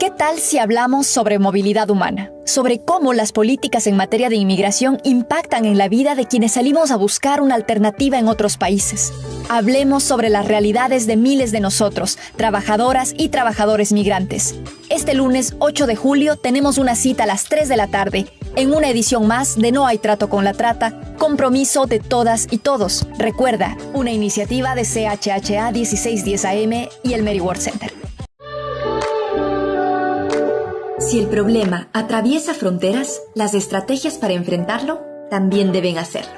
¿Qué tal si hablamos sobre movilidad humana? Sobre cómo las políticas en materia de inmigración impactan en la vida de quienes salimos a buscar una alternativa en otros países. Hablemos sobre las realidades de miles de nosotros, trabajadoras y trabajadores migrantes. Este lunes 8 de julio tenemos una cita a las 3 de la tarde, en una edición más de No hay trato con la trata, compromiso de todas y todos. Recuerda, una iniciativa de CHHA 1610 AM y el Mary Ward Center. Si el problema atraviesa fronteras, las estrategias para enfrentarlo también deben hacerlo.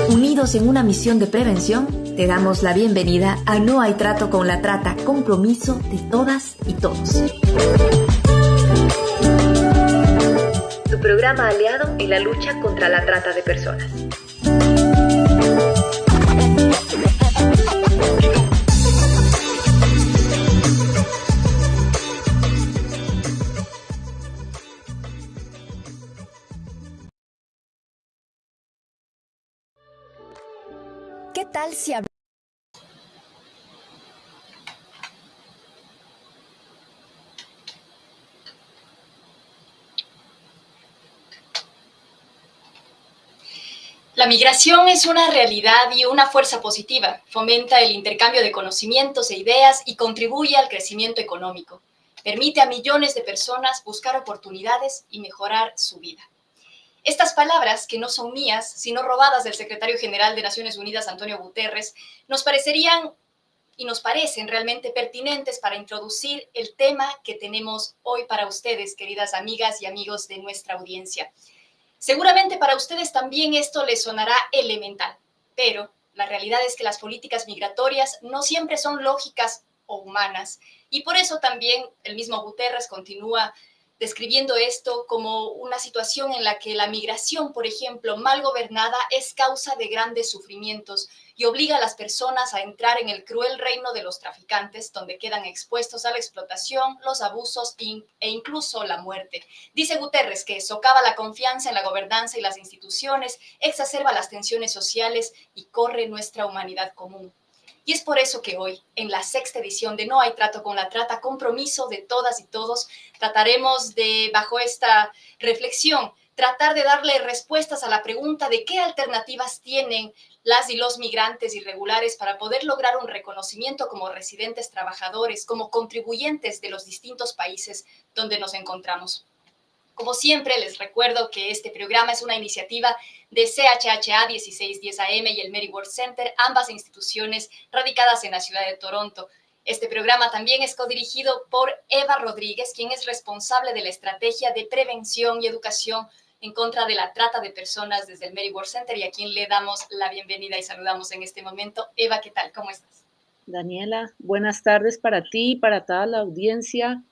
Unidos en una misión de prevención, te damos la bienvenida a No hay trato con la trata, compromiso de todas y todos. Tu programa aliado en la lucha contra la trata de personas. ¿Qué tal si hablamos? La migración es una realidad y una fuerza positiva. Fomenta el intercambio de conocimientos e ideas y contribuye al crecimiento económico. Permite a millones de personas buscar oportunidades y mejorar su vida. Estas palabras, que no son mías, sino robadas del secretario general de Naciones Unidas, Antonio Guterres, nos parecerían y nos parecen realmente pertinentes para introducir el tema que tenemos hoy para ustedes, queridas amigas y amigos de nuestra audiencia. Seguramente para ustedes también esto les sonará elemental, pero la realidad es que las políticas migratorias no siempre son lógicas o humanas, y por eso también el mismo Guterres continúa describiendo esto como una situación en la que la migración, por ejemplo, mal gobernada, es causa de grandes sufrimientos y obliga a las personas a entrar en el cruel reino de los traficantes, donde quedan expuestos a la explotación, los abusos e incluso la muerte. Dice Guterres que socava la confianza en la gobernanza y las instituciones, exacerba las tensiones sociales y corre nuestra humanidad común. Y es por eso que hoy, en la 6ª edición de No hay trato con la trata, compromiso de todas y todos, trataremos de, bajo esta reflexión, tratar de darle respuestas a la pregunta de qué alternativas tienen las y los migrantes irregulares para poder lograr un reconocimiento como residentes trabajadores, como contribuyentes de los distintos países donde nos encontramos. Como siempre, les recuerdo que este programa es una iniciativa de CHHA 1610 AM y el Mary Ward Center, ambas instituciones radicadas en la ciudad de Toronto. Este programa también es codirigido por Eva Rodríguez, quien es responsable de la estrategia de prevención y educación en contra de la trata de personas desde el Mary Ward Center, y a quien le damos la bienvenida y saludamos en este momento. Eva, ¿qué tal? ¿Cómo estás? Daniela, buenas tardes para ti y para toda la audiencia.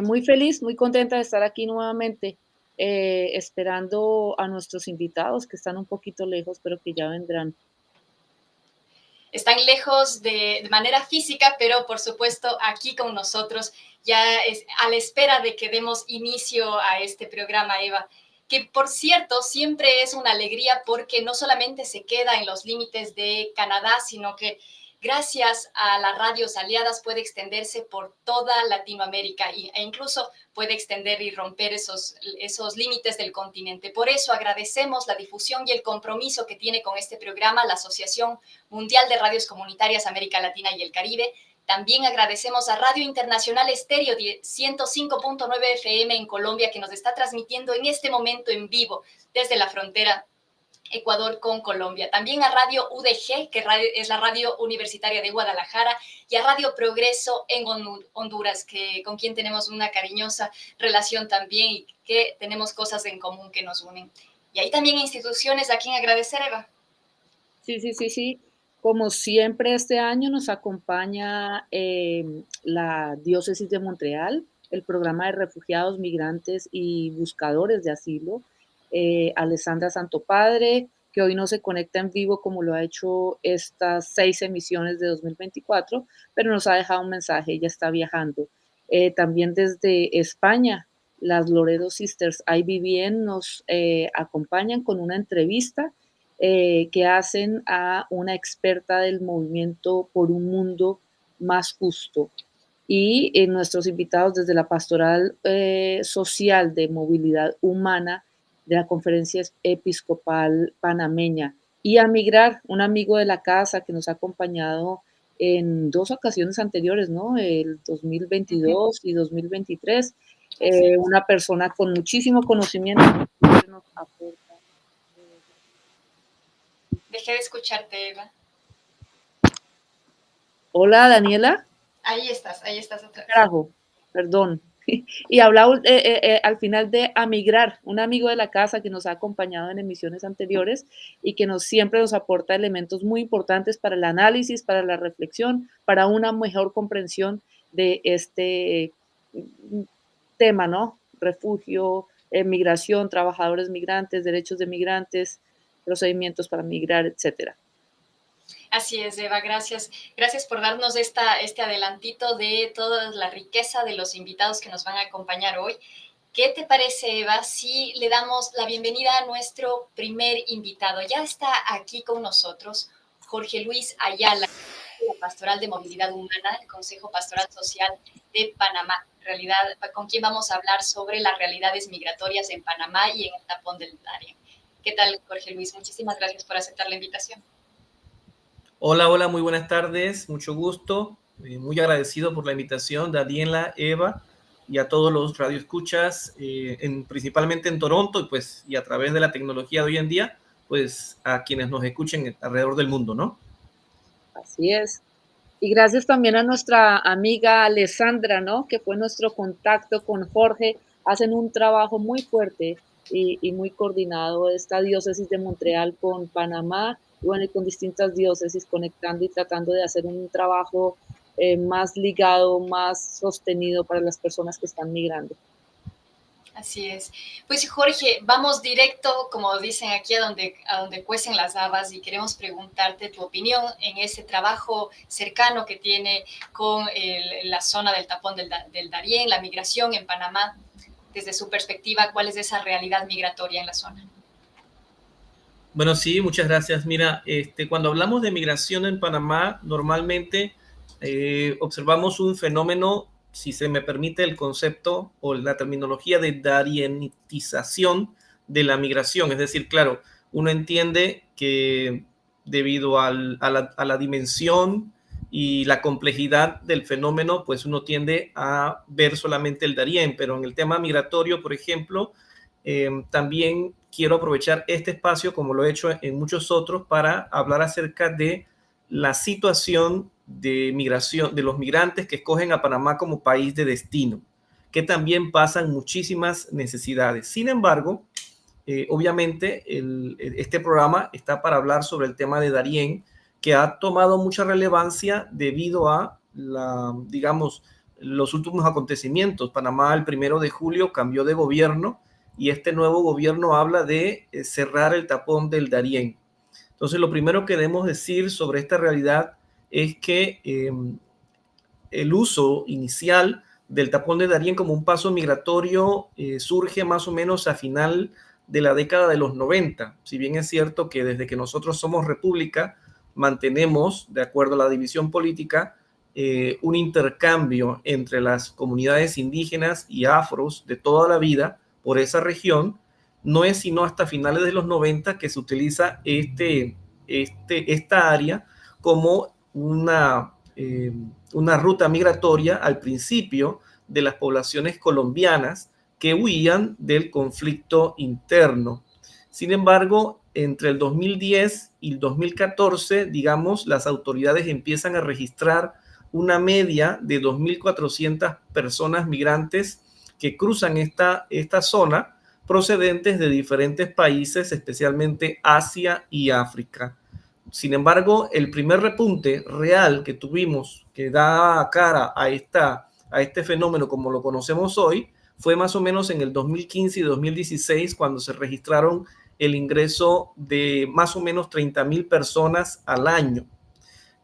Muy feliz, muy contenta de estar aquí nuevamente, esperando a nuestros invitados que están un poquito lejos, pero que ya vendrán. Están lejos de manera física, pero por supuesto aquí con nosotros, ya es a la espera de que demos inicio a este programa, Eva, que por cierto siempre es una alegría porque no solamente se queda en los límites de Canadá, sino que gracias a las radios aliadas puede extenderse por toda Latinoamérica e incluso puede extender y romper esos límites del continente. Por eso agradecemos la difusión y el compromiso que tiene con este programa la Asociación Mundial de Radios Comunitarias América Latina y el Caribe. También agradecemos a Radio Internacional Estéreo 105.9 FM en Colombia, que nos está transmitiendo en este momento en vivo desde la frontera Ecuador con Colombia. También a Radio UDG, que es la radio universitaria de Guadalajara, y a Radio Progreso en Honduras, con quien tenemos una cariñosa relación también y que tenemos cosas en común que nos unen. Y hay también instituciones a quien agradecer, Eva. Sí. Como siempre, este año nos acompaña la Diócesis de Montreal, el programa de refugiados, migrantes y buscadores de asilo, Alessandra Santopadre, que hoy no se conecta en vivo como lo ha hecho estas 6 emisiones de 2024, pero nos ha dejado un mensaje, ella está viajando. También desde España, las Loredo Sisters IBBN nos acompañan con una entrevista que hacen a una experta del movimiento por un mundo más justo. Y nuestros invitados desde la Pastoral Social de Movilidad Humana de la Conferencia Episcopal Panameña. Y a Migrar, un amigo de la casa que nos ha acompañado en 2 ocasiones anteriores, ¿no? El 2022 y 2023. Una persona con muchísimo conocimiento que nos aporta. Dejé de escucharte, Eva. Hola, Daniela. Ahí estás otra vez. Carajo, perdón. Y hablaba al final de Amigrar, un amigo de la casa que nos ha acompañado en emisiones anteriores y que siempre nos aporta elementos muy importantes para el análisis, para la reflexión, para una mejor comprensión de este tema, ¿no? Refugio, migración, trabajadores migrantes, derechos de migrantes, procedimientos para migrar, etcétera. Así es, Eva, gracias. Gracias por darnos este adelantito de toda la riqueza de los invitados que nos van a acompañar hoy. ¿Qué te parece, Eva, si le damos la bienvenida a nuestro primer invitado? Ya está aquí con nosotros Jorge Luis Ayala, de la Pastoral de Movilidad Humana, el Consejo Pastoral Social de Panamá, con quien vamos a hablar sobre las realidades migratorias en Panamá y en el tapón del Darién. ¿Qué tal, Jorge Luis? Muchísimas gracias por aceptar la invitación. Hola, muy buenas tardes, mucho gusto, muy agradecido por la invitación, Daniela, Eva y a todos los radioescuchas, principalmente en Toronto y a través de la tecnología de hoy en día, pues a quienes nos escuchen alrededor del mundo, ¿no? Así es. Y gracias también a nuestra amiga Alessandra, ¿no? Que fue nuestro contacto con Jorge. Hacen un trabajo muy fuerte y muy coordinado esta diócesis de Montreal con Panamá y con distintas diócesis conectando y tratando de hacer un trabajo más ligado, más sostenido para las personas que están migrando. Así es. Pues Jorge, vamos directo, como dicen aquí, a donde cuecen las habas y queremos preguntarte tu opinión en ese trabajo cercano que tiene con la zona del tapón del Darién, la migración en Panamá. Desde su perspectiva, ¿cuál es esa realidad migratoria en la zona? Bueno, sí, muchas gracias. Mira, cuando hablamos de migración en Panamá, normalmente observamos un fenómeno, si se me permite el concepto o la terminología de darienización de la migración. Es decir, claro, uno entiende que debido a la dimensión y la complejidad del fenómeno, pues uno tiende a ver solamente el Darién, pero en el tema migratorio, por ejemplo, también quiero aprovechar este espacio, como lo he hecho en muchos otros, para hablar acerca de la situación de migración de los migrantes que escogen a Panamá como país de destino, que también pasan muchísimas necesidades. Sin embargo, obviamente este programa está para hablar sobre el tema de Darién, que ha tomado mucha relevancia debido a los últimos acontecimientos. Panamá el 1 de julio cambió de gobierno y este nuevo gobierno habla de cerrar el tapón del Darién. Entonces, lo primero que debemos decir sobre esta realidad es que el uso inicial del tapón del Darién como un paso migratorio surge más o menos a final de la década de los 90. Si bien es cierto que desde que nosotros somos república, mantenemos, de acuerdo a la división política, un intercambio entre las comunidades indígenas y afros de toda la vida por esa región, no es sino hasta finales de los 90 que se utiliza esta área como una ruta migratoria al principio de las poblaciones colombianas que huían del conflicto interno. Sin embargo, entre el 2010 y el 2014, digamos, las autoridades empiezan a registrar una media de 2.400 personas migrantes que cruzan esta zona procedentes de diferentes países, especialmente Asia y África. Sin embargo, el primer repunte real que tuvimos, que da cara a este fenómeno como lo conocemos hoy, fue más o menos en el 2015 y 2016, cuando se registraron el ingreso de más o menos 30,000 personas al año.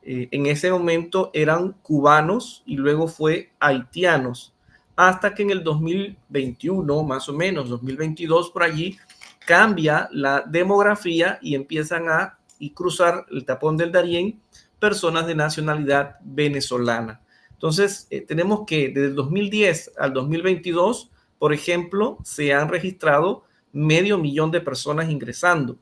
En ese momento eran cubanos y luego fue haitianos, hasta que en el 2021, más o menos, 2022 por allí, cambia la demografía y empiezan a cruzar el tapón del Darién personas de nacionalidad venezolana. Entonces, tenemos que desde el 2010 al 2022, por ejemplo, se han registrado 500.000 de personas ingresando.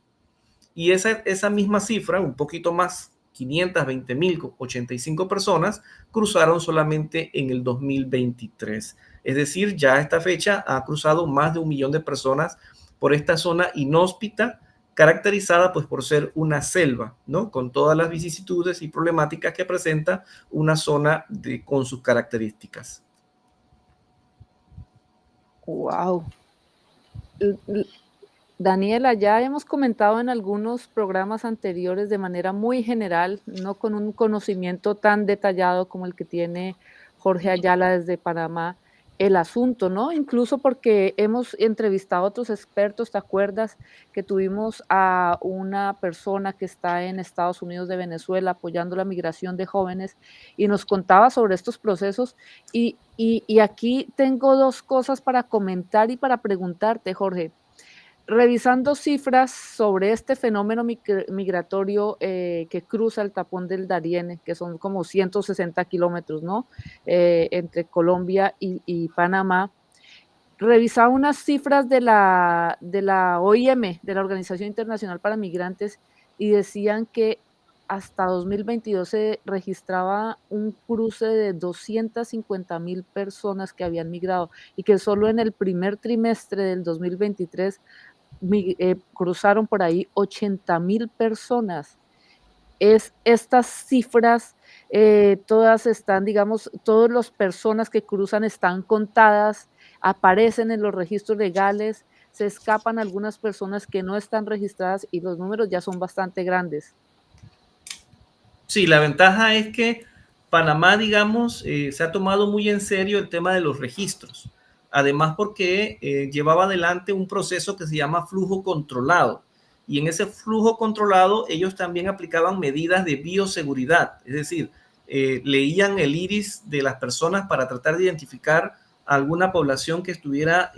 Y esa misma cifra, un poquito más, 520.085 personas, cruzaron solamente en el 2023. Es decir, ya a esta fecha ha cruzado más de 1 millón de personas por esta zona inhóspita, caracterizada pues por ser una selva, ¿no? Con todas las vicisitudes y problemáticas que presenta una zona con sus características. Wow. Daniela, ya hemos comentado en algunos programas anteriores de manera muy general, no con un conocimiento tan detallado como el que tiene Jorge Ayala desde Panamá, el asunto, ¿no? Incluso porque hemos entrevistado a otros expertos, ¿te acuerdas? Que tuvimos a una persona que está en Estados Unidos de Venezuela apoyando la migración de jóvenes y nos contaba sobre estos procesos y aquí tengo dos cosas para comentar y para preguntarte, Jorge. Revisando cifras sobre este fenómeno migratorio que cruza el tapón del Darién, que son como 160 kilómetros, ¿no? Entre Colombia y Panamá, revisaba unas cifras de la OIM, de la Organización Internacional para Migrantes, y decían que hasta 2022 se registraba un cruce de 250.000 personas que habían migrado y que solo en el primer trimestre del 2023 cruzaron por ahí 80.000 personas. Estas cifras, todas están, digamos, todas las personas que cruzan están contadas, aparecen en los registros legales, se escapan algunas personas que no están registradas y los números ya son bastante grandes. Sí, la ventaja es que Panamá, digamos, se ha tomado muy en serio el tema de los registros. Además, porque llevaba adelante un proceso que se llama flujo controlado. Y en ese flujo controlado, ellos también aplicaban medidas de bioseguridad. Es decir, leían el iris de las personas para tratar de identificar alguna población que estuviera,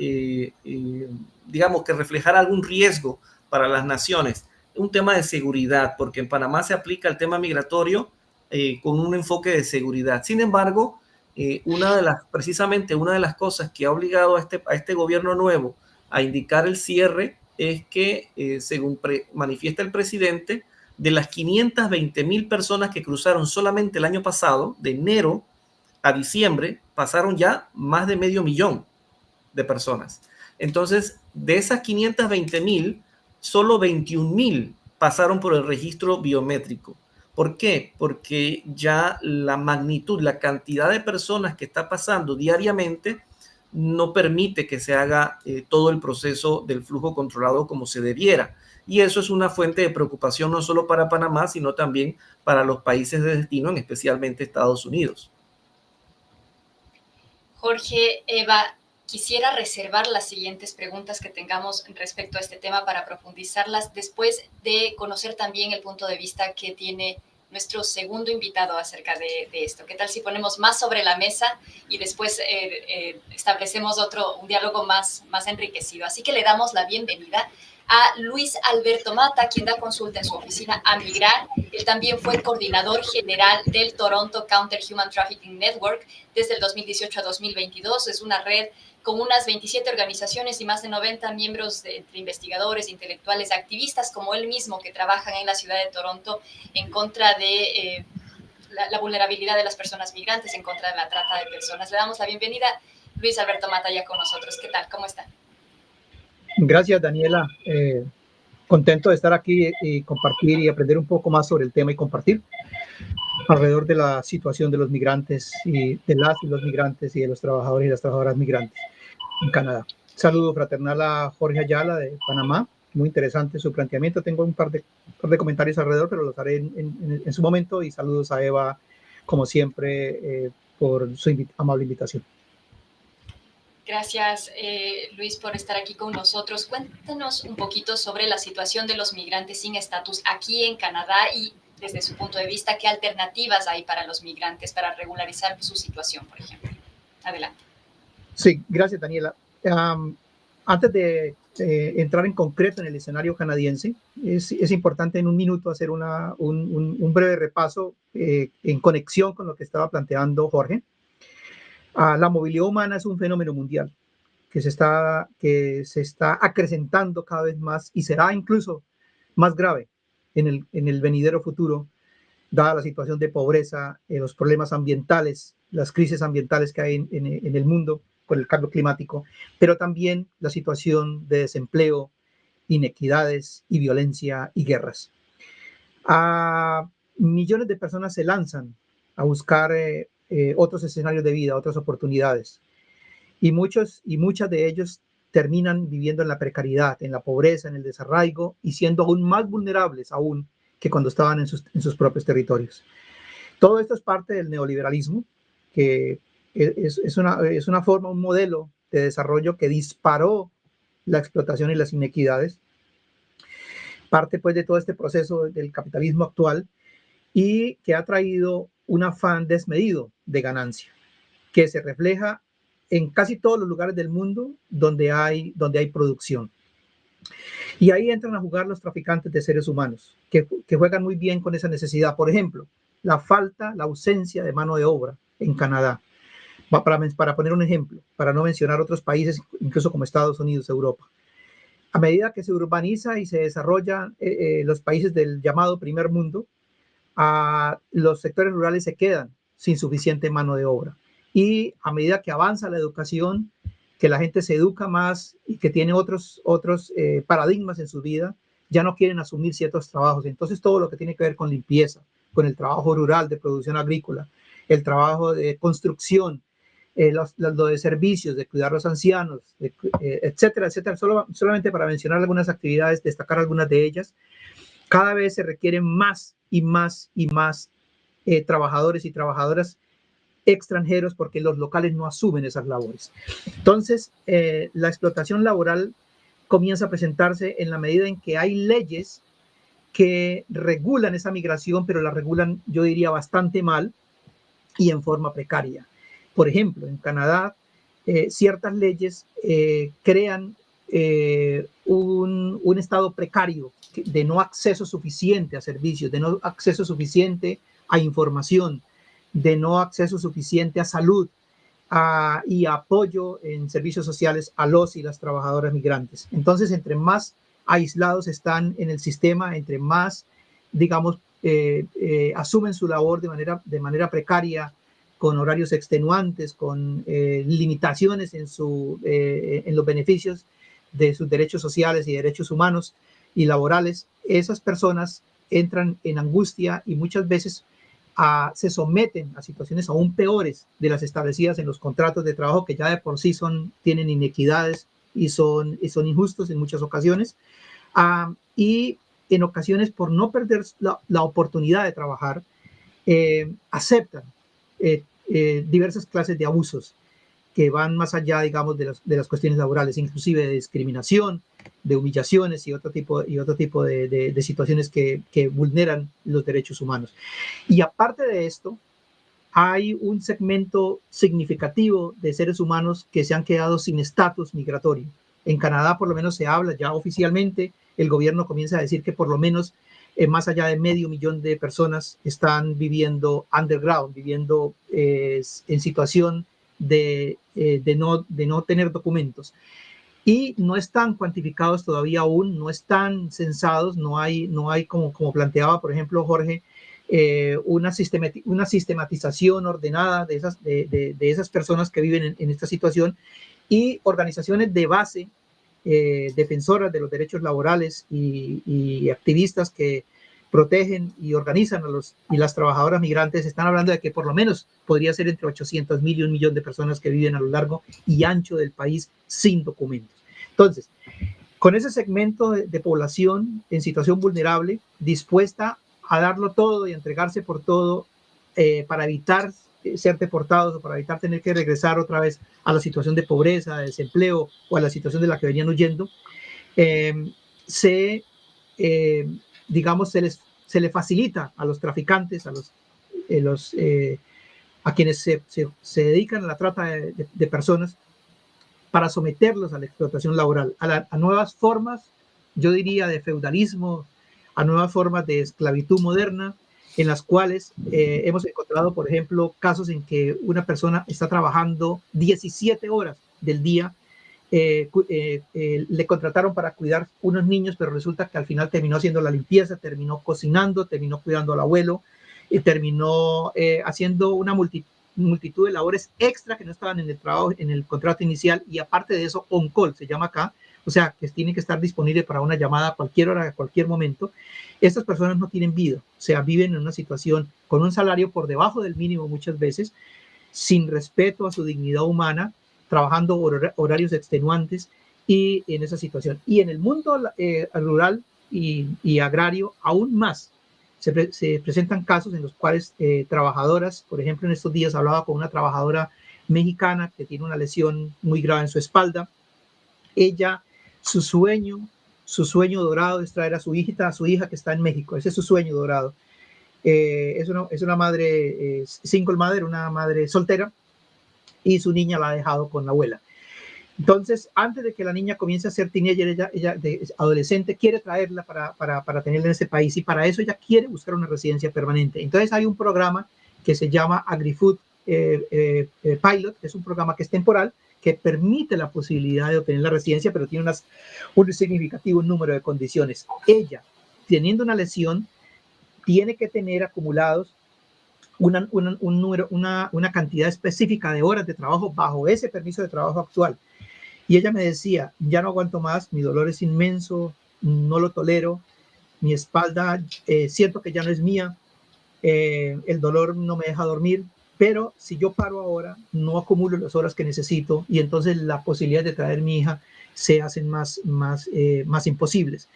digamos, que reflejara algún riesgo para las naciones. Un tema de seguridad, porque en Panamá se aplica el tema migratorio con un enfoque de seguridad. Sin embargo, precisamente una de las cosas que ha obligado a este gobierno nuevo a indicar el cierre es que, según manifiesta el presidente, de las 520.000 personas que cruzaron solamente el año pasado, de enero a diciembre, pasaron ya más de 500.000 de personas. Entonces, de esas 520.000, solo 21.000 pasaron por el registro biométrico. ¿Por qué? Porque ya la magnitud, la cantidad de personas que está pasando diariamente no permite que se haga todo el proceso del flujo controlado como se debiera. Y eso es una fuente de preocupación no solo para Panamá, sino también para los países de destino, especialmente Estados Unidos. Jorge, Eva, quisiera reservar las siguientes preguntas que tengamos respecto a este tema para profundizarlas después de conocer también el punto de vista que tiene nuestro segundo invitado acerca de esto. ¿Qué tal si ponemos más sobre la mesa y después establecemos un diálogo más enriquecido? Así que le damos la bienvenida a Luis Alberto Mata, quien da consulta en su oficina a Migrar. Él también fue coordinador general del Toronto Counter Human Trafficking Network desde el 2018 a 2022. Es una red con unas 27 organizaciones y más de 90 miembros entre investigadores, intelectuales, activistas como él mismo que trabajan en la ciudad de Toronto en contra de la vulnerabilidad de las personas migrantes, en contra de la trata de personas. Le damos la bienvenida. Luis Alberto Mata ya con nosotros. ¿Qué tal? ¿Cómo está? Gracias, Daniela. Contento de estar aquí y compartir y aprender un poco más sobre el tema y compartir alrededor de la situación de los migrantes y de las y los migrantes y de los trabajadores y las trabajadoras migrantes en Canadá. Saludo fraternal a Jorge Ayala de Panamá. Muy interesante su planteamiento. Tengo un par de comentarios alrededor, pero los haré en su momento. Y saludos a Eva, como siempre, por su amable invitación. Gracias, Luis, por estar aquí con nosotros. Cuéntanos un poquito sobre la situación de los migrantes sin estatus aquí en Canadá y, desde su punto de vista, qué alternativas hay para los migrantes para regularizar su situación, por ejemplo. Adelante. Sí, gracias, Daniela. Antes de entrar en concreto en el escenario canadiense, es importante en un minuto hacer un breve repaso en conexión con lo que estaba planteando Jorge. La movilidad humana es un fenómeno mundial que se está acrecentando cada vez más y será incluso más grave en el venidero futuro, dada la situación de pobreza, los problemas ambientales, las crisis ambientales que hay en el mundo por el cambio climático, pero también la situación de desempleo, inequidades y violencia y guerras. Millones de personas se lanzan a buscar otros escenarios de vida, otras oportunidades, y muchas de ellos terminan viviendo en la precariedad, en la pobreza, en el desarraigo y siendo aún más vulnerables aún que cuando estaban en sus propios territorios. Todo esto es parte del neoliberalismo, que es una forma, un modelo de desarrollo que disparó la explotación y las inequidades, parte pues de todo este proceso del capitalismo actual y que ha traído un afán desmedido de ganancia, que se refleja en casi todos los lugares del mundo donde hay producción. Y ahí entran a jugar los traficantes de seres humanos, que juegan muy bien con esa necesidad. Por ejemplo, la ausencia de mano de obra en Canadá. Para poner un ejemplo, para no mencionar otros países, incluso como Estados Unidos, Europa. A medida que se urbaniza y se desarrollan los países del llamado primer mundo, los sectores rurales se quedan sin suficiente mano de obra. Y a medida que avanza la educación, que la gente se educa más y que tiene otros paradigmas en su vida, ya no quieren asumir ciertos trabajos. Entonces todo lo que tiene que ver con limpieza, con el trabajo rural de producción agrícola, el trabajo de construcción, lo de servicios, de cuidar a los ancianos, etcétera, etcétera. Solamente para mencionar algunas actividades, destacar algunas de ellas, cada vez se requieren más y más y más trabajadores y trabajadoras extranjeros porque los locales no asumen esas labores. Entonces, la explotación laboral comienza a presentarse en la medida en que hay leyes que regulan esa migración, pero la regulan, yo diría, bastante mal y en forma precaria. Por ejemplo, en Canadá, ciertas leyes crean un estado precario de no acceso suficiente a servicios, de no acceso suficiente a información, de no acceso suficiente a salud y apoyo en servicios sociales a los y las trabajadoras migrantes. Entonces, entre más aislados están en el sistema, entre más, digamos, asumen su labor de manera precaria, con horarios extenuantes, con limitaciones en los beneficios de sus derechos sociales y derechos humanos y laborales, esas personas entran en angustia y muchas veces se someten a situaciones aún peores de las establecidas en los contratos de trabajo, que ya de por sí tienen inequidades y son injustos en muchas ocasiones, y en ocasiones, por no perder la oportunidad de trabajar, aceptan diversas clases de abusos que van más allá, digamos, de las cuestiones laborales, inclusive de discriminación, de humillaciones y otro tipo de situaciones que vulneran los derechos humanos. Y aparte de esto, hay un segmento significativo de seres humanos que se han quedado sin estatus migratorio. En Canadá, por lo menos, se habla ya oficialmente, el gobierno comienza a decir que por lo menos más allá de 500,000 de personas están viviendo underground, viviendo en situación de no tener documentos. Y no están cuantificados todavía aún, no están censados, no hay como planteaba, por ejemplo, Jorge, una sistematización ordenada de esas personas que viven en esta situación, y organizaciones de base, defensoras de los derechos laborales y activistas que protegen y organizan y las trabajadoras migrantes están hablando de que por lo menos podría ser entre 800,000 y 1,000,000 de personas que viven a lo largo y ancho del país sin documentos. Entonces, con ese segmento de población en situación vulnerable, dispuesta a darlo todo y entregarse por todo para evitar ser deportados o para evitar tener que regresar otra vez a la situación de pobreza, de desempleo o a la situación de la que venían huyendo, digamos, se le facilita a los traficantes, a quienes se dedican a la trata de personas, para someterlos a la explotación laboral, a nuevas formas, yo diría, de feudalismo, a nuevas formas de esclavitud moderna, en las cuales hemos encontrado, por ejemplo, casos en que una persona está trabajando 17 horas del día, le contrataron para cuidar unos niños, pero resulta que al final terminó haciendo la limpieza, terminó cocinando, terminó cuidando al abuelo, y terminó haciendo una multitud de labores extra que no estaban en el trabajo, en el contrato inicial, y aparte de eso, on call se llama acá, o sea, que tiene que estar disponible para una llamada a cualquier hora, a cualquier momento. Estas personas no tienen vida, o sea, viven en una situación con un salario por debajo del mínimo muchas veces, sin respeto a su dignidad humana, trabajando horarios extenuantes y en esa situación. Y en el mundo rural y agrario, aún más, se presentan casos en los cuales trabajadoras, por ejemplo, en estos días hablaba con una trabajadora mexicana que tiene una lesión muy grave en su espalda. Ella, su sueño dorado es traer a su hija que está en México. Ese es su sueño dorado. Es una madre single mother, una madre soltera, y su niña la ha dejado con la abuela. Entonces, antes de que la niña comience a ser teenager, ella de adolescente, quiere traerla para tenerla en ese país, y para eso ella quiere buscar una residencia permanente. Entonces hay un programa que se llama AgriFood Pilot, que es un programa que es temporal, que permite la posibilidad de obtener la residencia, pero tiene un significativo número de condiciones. Ella, teniendo una lesión, tiene que tener acumulados una cantidad específica de horas de trabajo bajo ese permiso de trabajo actual. Y ella me decía, ya no aguanto más, mi dolor es inmenso, no lo tolero, mi espalda siento que ya no es mía, el dolor no me deja dormir, pero si yo paro ahora, no acumulo las horas que necesito, y entonces la posibilidad de traer mi hija se hacen más imposibles.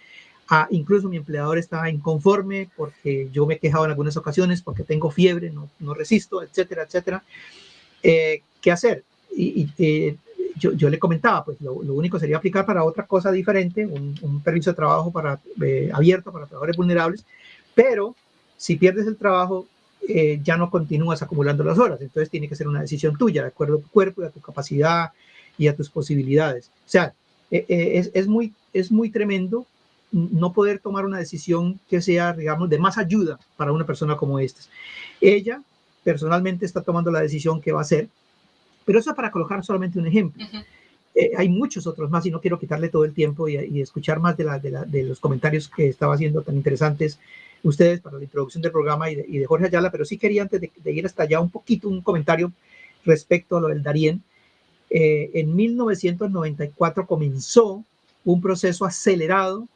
Incluso mi empleador está inconforme porque yo me he quejado en algunas ocasiones porque tengo fiebre, no resisto, etcétera, etcétera. ¿Qué hacer? Yo le comentaba, pues lo único sería aplicar para otra cosa diferente, un permiso de trabajo abierto para trabajadores vulnerables, pero si pierdes el trabajo, ya no continúas acumulando las horas, entonces tiene que ser una decisión tuya, de acuerdo a tu cuerpo y a tu capacidad y a tus posibilidades. O sea, es muy tremendo no poder tomar una decisión que sea, digamos, de más ayuda para una persona como esta. Ella personalmente está tomando la decisión que va a hacer, pero eso es para colocar solamente un ejemplo. Hay muchos otros más y no quiero quitarle todo el tiempo y escuchar más de los comentarios que estaba haciendo tan interesantes ustedes para la introducción del programa y de Jorge Ayala, pero sí quería antes de ir hasta allá un comentario respecto a lo del Darién. En 1994 comenzó un proceso acelerado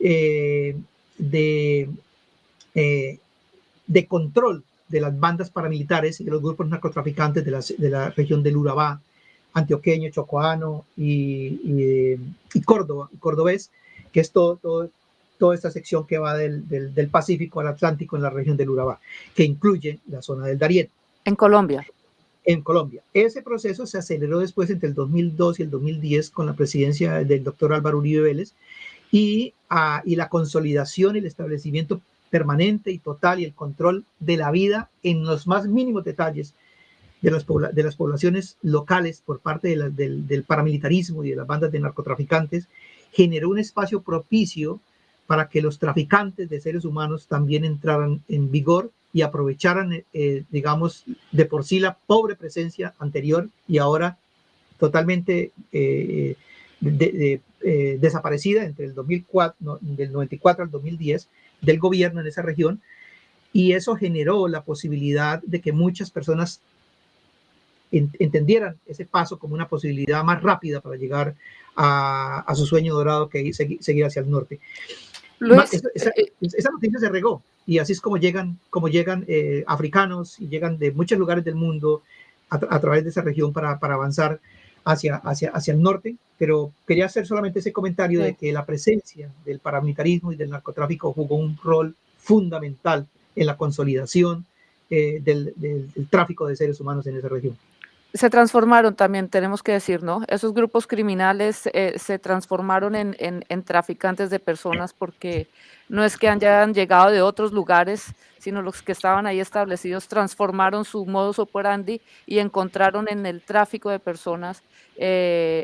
de control de las bandas paramilitares y de los grupos narcotraficantes de la región del Urabá, antioqueño, chocoano y Córdoba, cordobés, que es toda esta sección que va del Pacífico al Atlántico en la región del Urabá, que incluye la zona del Darién. En Colombia. En Colombia. Ese proceso se aceleró después entre el 2002 y el 2010 con la presidencia del doctor Álvaro Uribe Vélez, y la consolidación y el establecimiento permanente y total y el control de la vida en los más mínimos detalles de las poblaciones locales por parte del paramilitarismo y de las bandas de narcotraficantes, generó un espacio propicio para que los traficantes de seres humanos también entraran en vigor y aprovecharan, digamos, de por sí la pobre presencia anterior y ahora totalmente desaparecida entre el 2004, del 94 al 2010 del gobierno en esa región, y eso generó la posibilidad de que muchas personas entendieran ese paso como una posibilidad más rápida para llegar a su sueño dorado, que es seguir hacia el norte. Luis, esa noticia se regó, y así es como llegan africanos y llegan de muchos lugares del mundo a través de esa región para avanzar hacia el norte. Pero quería hacer solamente ese comentario de que la presencia del paramilitarismo y del narcotráfico jugó un rol fundamental en la consolidación del tráfico de seres humanos en esa región. Se transformaron también, tenemos que decir, ¿no? Esos grupos criminales se transformaron en traficantes de personas porque no es que hayan llegado de otros lugares, sino los que estaban ahí establecidos transformaron su modus operandi y encontraron en el tráfico de personas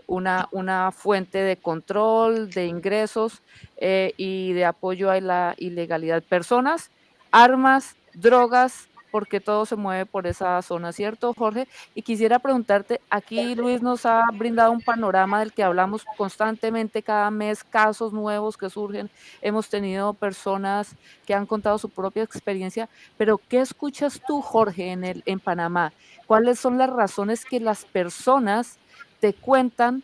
una fuente de control, de ingresos y de apoyo a la ilegalidad. Personas, armas, drogas, porque todo se mueve por esa zona, ¿cierto, Jorge? Y quisiera preguntarte, aquí Luis nos ha brindado un panorama del que hablamos constantemente cada mes, casos nuevos que surgen. Hemos tenido personas que han contado su propia experiencia, pero ¿qué escuchas tú, Jorge, en Panamá? ¿Cuáles son las razones que las personas te cuentan?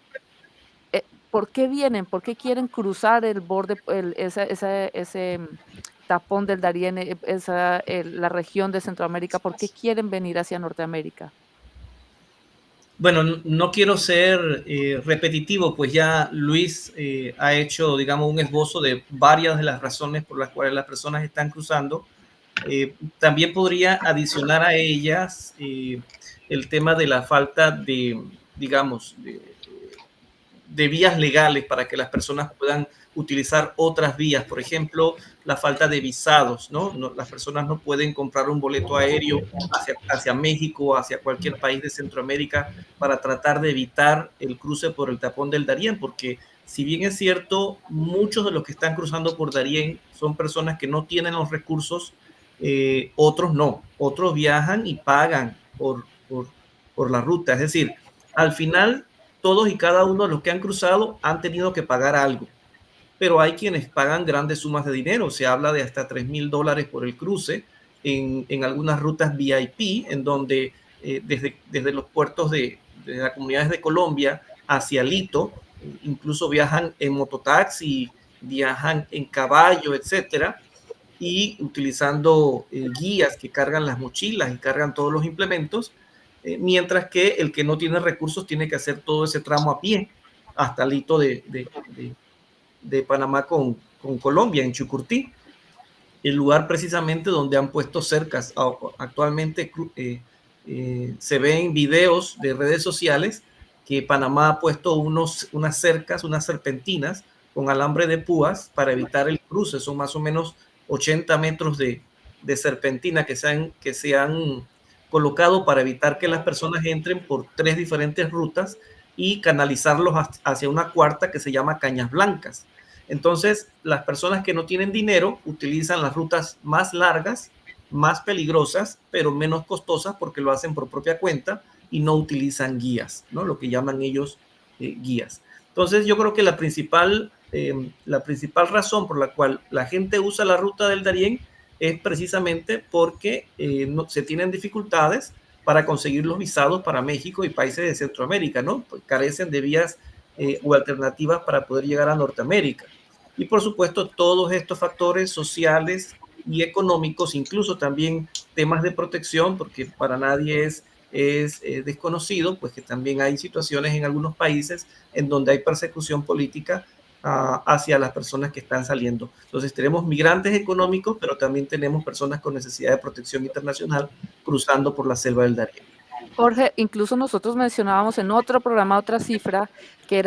¿Por qué vienen? ¿Por qué quieren cruzar el borde, ese tapón del Darién, la región de Centroamérica? ¿Por qué quieren venir hacia Norteamérica? Bueno, no quiero ser repetitivo, pues ya Luis ha hecho, digamos, un esbozo de varias de las razones por las cuales las personas están cruzando. También podría adicionar a ellas el tema de la falta de, digamos, de vías legales para que las personas puedan utilizar otras vías. Por ejemplo, la falta de visados, ¿no? Las personas no pueden comprar un boleto aéreo hacia México, hacia cualquier país de Centroamérica para tratar de evitar el cruce por el tapón del Darién, porque si bien es cierto, muchos de los que están cruzando por Darién son personas que no tienen los recursos, otros no, otros viajan y pagan por la ruta. Es decir, al final todos y cada uno de los que han cruzado han tenido que pagar algo, pero hay quienes pagan grandes sumas de dinero. Se habla de hasta $3,000 por el cruce en algunas rutas VIP, en donde desde los puertos de las comunidades de Colombia hacia Lito, incluso viajan en mototaxi, viajan en caballo, etcétera, y utilizando guías que cargan las mochilas y cargan todos los implementos, mientras que el que no tiene recursos tiene que hacer todo ese tramo a pie hasta el hito de Panamá con Colombia, en Chucurtí, el lugar precisamente donde han puesto cercas. Actualmente se ven videos de redes sociales que Panamá ha puesto unas cercas, unas serpentinas con alambre de púas para evitar el cruce. Son más o menos 80 metros de serpentina que se han colocado para evitar que las personas entren por 3 diferentes rutas y canalizarlos hacia una cuarta que se llama Cañas Blancas. Entonces, las personas que no tienen dinero utilizan las rutas más largas, más peligrosas, pero menos costosas porque lo hacen por propia cuenta y no utilizan guías, ¿no? Lo que llaman ellos guías. Entonces, yo creo que la principal razón por la cual la gente usa la ruta del Darién es precisamente porque se tienen dificultades para conseguir los visados para México y países de Centroamérica, ¿no? Pues carecen de vías o alternativas para poder llegar a Norteamérica. Y por supuesto, todos estos factores sociales y económicos, incluso también temas de protección, porque para nadie es desconocido, pues que también hay situaciones en algunos países en donde hay persecución política hacia las personas que están saliendo. Entonces tenemos migrantes económicos, pero también tenemos personas con necesidad de protección internacional cruzando por la selva del Darién. Jorge, incluso nosotros mencionábamos en otro programa otra cifra que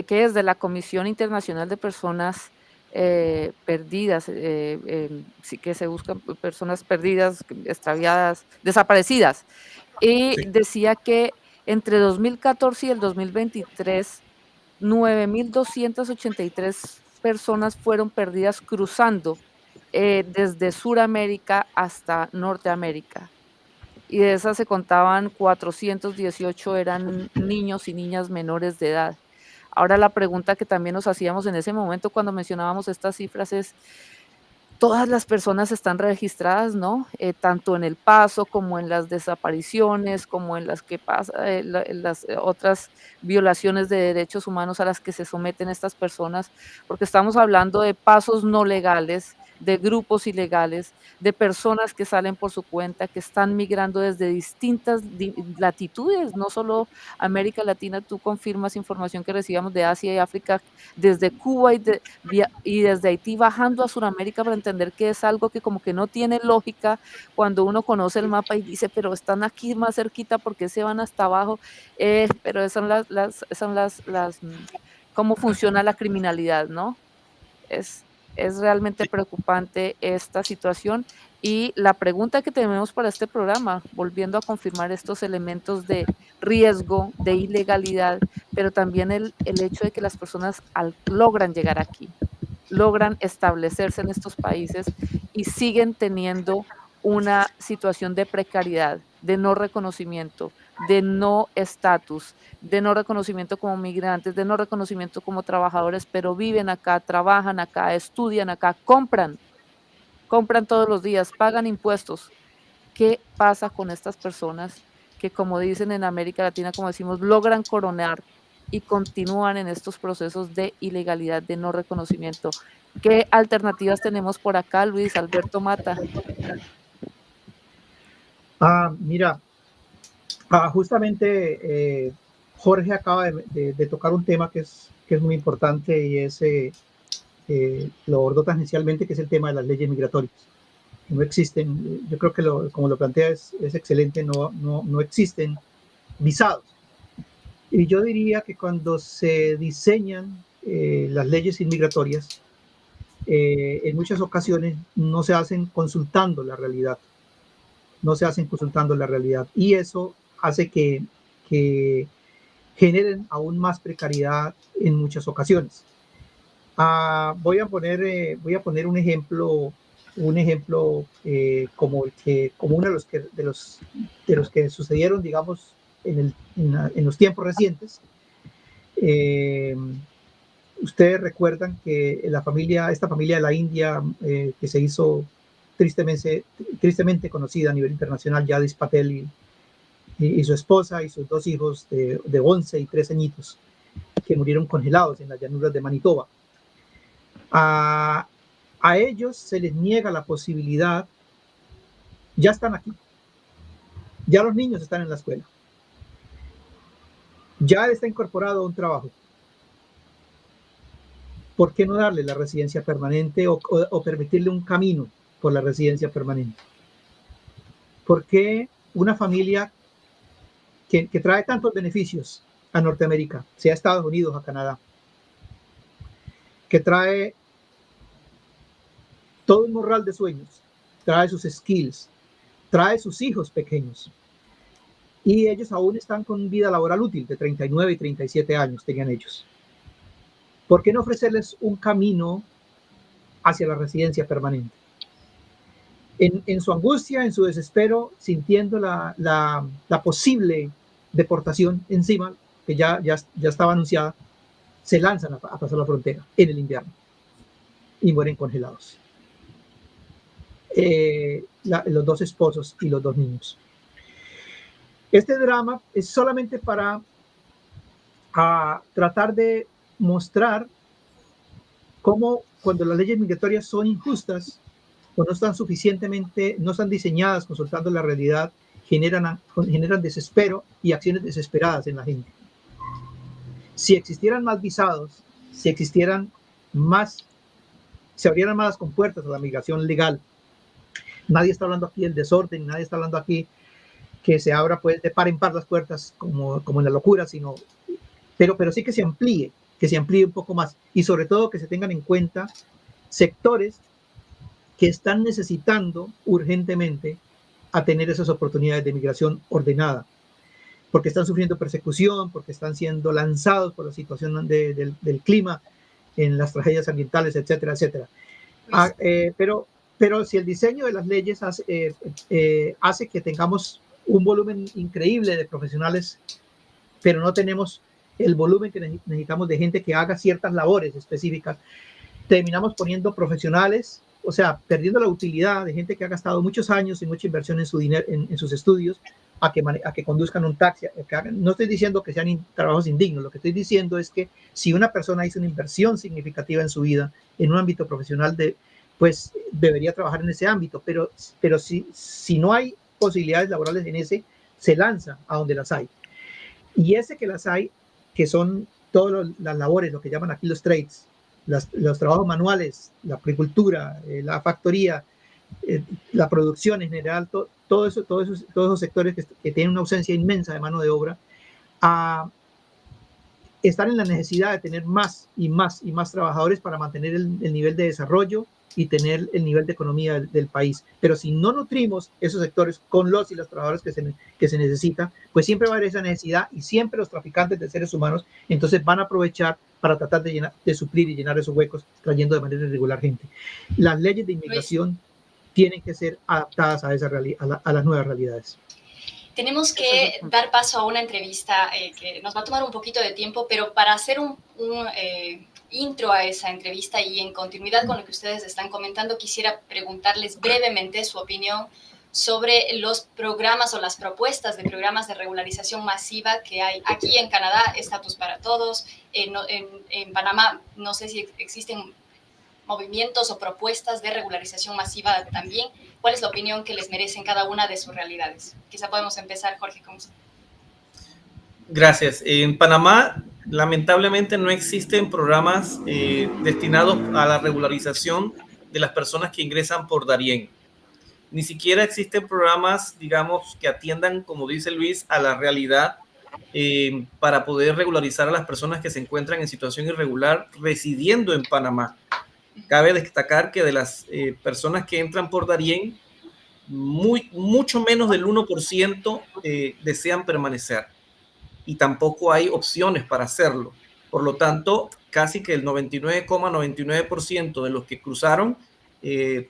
es de la Comisión Internacional de Personas Perdidas, sí que se buscan personas perdidas, extraviadas, desaparecidas. Y Sí. decía que entre 2014 y el 2023, 9.283 personas fueron perdidas cruzando desde Suramérica hasta Norteamérica. Y de esas se contaban 418 eran niños y niñas menores de edad. Ahora la pregunta que también nos hacíamos en ese momento cuando mencionábamos estas cifras es, todas las personas están registradas, ¿no? Tanto en el paso como en las desapariciones, como en las que pasa, en las otras violaciones de derechos humanos a las que se someten estas personas, porque estamos hablando de pasos no legales, de grupos ilegales, de personas que salen por su cuenta, que están migrando desde distintas latitudes, no solo América Latina. Tú confirmas información que recibamos de Asia y África, desde Cuba y desde Haití bajando a Sudamérica, para entender que es algo que como que no tiene lógica cuando uno conoce el mapa y dice, pero están aquí más cerquita, ¿por qué se van hasta abajo? Pero son cómo funciona la criminalidad, ¿no? Es, es realmente preocupante esta situación. Y la pregunta que tenemos para este programa, volviendo a confirmar estos elementos de riesgo, de ilegalidad, pero también el hecho de que las personas logran llegar aquí, logran establecerse en estos países y siguen teniendo una situación de precariedad, de no reconocimiento, de no estatus, de no reconocimiento como migrantes, de no reconocimiento como trabajadores, pero viven acá, trabajan acá, estudian acá, compran todos los días, pagan impuestos. ¿Qué pasa con estas personas que, como dicen en América Latina, como decimos, logran coronar y continúan en estos procesos de ilegalidad, de no reconocimiento? ¿Qué alternativas tenemos por acá, Luis Alberto Mata? Mira, justamente Jorge acaba de tocar un tema que es muy importante y lo abordó tangencialmente, que es el tema de las leyes migratorias. No existen, yo creo que como lo plantea es excelente, no existen visados. Y yo diría que cuando se diseñan las leyes inmigratorias, en muchas ocasiones no se hacen consultando la realidad. No se hacen consultando la realidad. Y eso hace que generen aún más precariedad en muchas ocasiones. Voy a poner un ejemplo como uno de los que sucedieron, digamos, en los tiempos recientes. Ustedes recuerdan que esta familia de la India, que se hizo tristemente conocida a nivel internacional, Yadis Patel y su esposa y sus dos hijos de 11 y 13 añitos, que murieron congelados en las llanuras de Manitoba. A ellos se les niega la posibilidad, ya están aquí, ya los niños están en la escuela, ya está incorporado a un trabajo. ¿Por qué no darle la residencia permanente o permitirle un camino por la residencia permanente? ¿Por qué una familia que trae tantos beneficios a Norteamérica, sea a Estados Unidos, a Canadá, que trae todo un morral de sueños, trae sus skills, trae sus hijos pequeños, y ellos aún están con vida laboral útil de 39 y 37 años tenían ellos? ¿Por qué no ofrecerles un camino hacia la residencia permanente? En su angustia, en su desespero, sintiendo la posible deportación encima, que ya estaba anunciada, se lanzan a pasar la frontera en el invierno y mueren congelados. Los dos esposos y los dos niños. Este drama es solamente para tratar de mostrar cómo, cuando las leyes migratorias son injustas o no están diseñadas consultando la realidad, generan desespero y acciones desesperadas en la gente. Si existieran más visados, se abrieran más las compuertas a la migración legal. Nadie está hablando aquí del desorden, nadie está hablando aquí que se abra pues de par en par las puertas como en la locura, pero sí que se amplíe un poco más, y sobre todo que se tengan en cuenta sectores que están necesitando urgentemente a tener esas oportunidades de migración ordenada, porque están sufriendo persecución, porque están siendo lanzados por la situación del clima, en las tragedias ambientales, etcétera, etcétera. Pero si el diseño de las leyes hace que tengamos un volumen increíble de profesionales, pero no tenemos el volumen que necesitamos de gente que haga ciertas labores específicas, terminamos poniendo profesionales, o sea, perdiendo la utilidad de gente que ha gastado muchos años y mucha inversión en su dinero, en sus estudios, a que conduzcan un taxi. No estoy diciendo que sean trabajos indignos, lo que estoy diciendo es que si una persona hizo una inversión significativa en su vida, en un ámbito profesional pues debería trabajar en ese ámbito, pero si no hay posibilidades laborales en ese, se lanza a donde las hay. Y ese que las hay, que son todas las labores, lo que llaman aquí los trades, los trabajos manuales, la agricultura, la factoría, la producción en general, todos esos sectores que tienen una ausencia inmensa de mano de obra, están en la necesidad de tener más y más y más trabajadores para mantener el nivel de desarrollo y tener el nivel de economía del país. Pero si no nutrimos esos sectores con los y las trabajadoras que se necesitan, pues siempre va a haber esa necesidad y siempre los traficantes de seres humanos entonces van a aprovechar para tratar de suplir y llenar esos huecos trayendo de manera irregular gente. Las leyes de inmigración tienen que ser adaptadas a las nuevas realidades. Tenemos que dar paso a una entrevista que nos va a tomar un poquito de tiempo, pero para hacer un intro a esa entrevista y en continuidad con lo que ustedes están comentando, quisiera preguntarles brevemente su opinión sobre los programas o las propuestas de programas de regularización masiva que hay aquí en Canadá, Estatus para Todos, en Panamá, no sé si existen movimientos o propuestas de regularización masiva también. ¿Cuál es la opinión que les merecen cada una de sus realidades? Quizá podemos empezar, Jorge, con usted. Gracias. En Panamá, lamentablemente, no existen programas destinados a la regularización de las personas que ingresan por Darién. Ni siquiera existen programas, digamos, que atiendan, como dice Luis, a la realidad para poder regularizar a las personas que se encuentran en situación irregular residiendo en Panamá. Cabe destacar que de las personas que entran por Darién, mucho menos del 1% desean permanecer y tampoco hay opciones para hacerlo. Por lo tanto, casi que el 99,99% de los que cruzaron,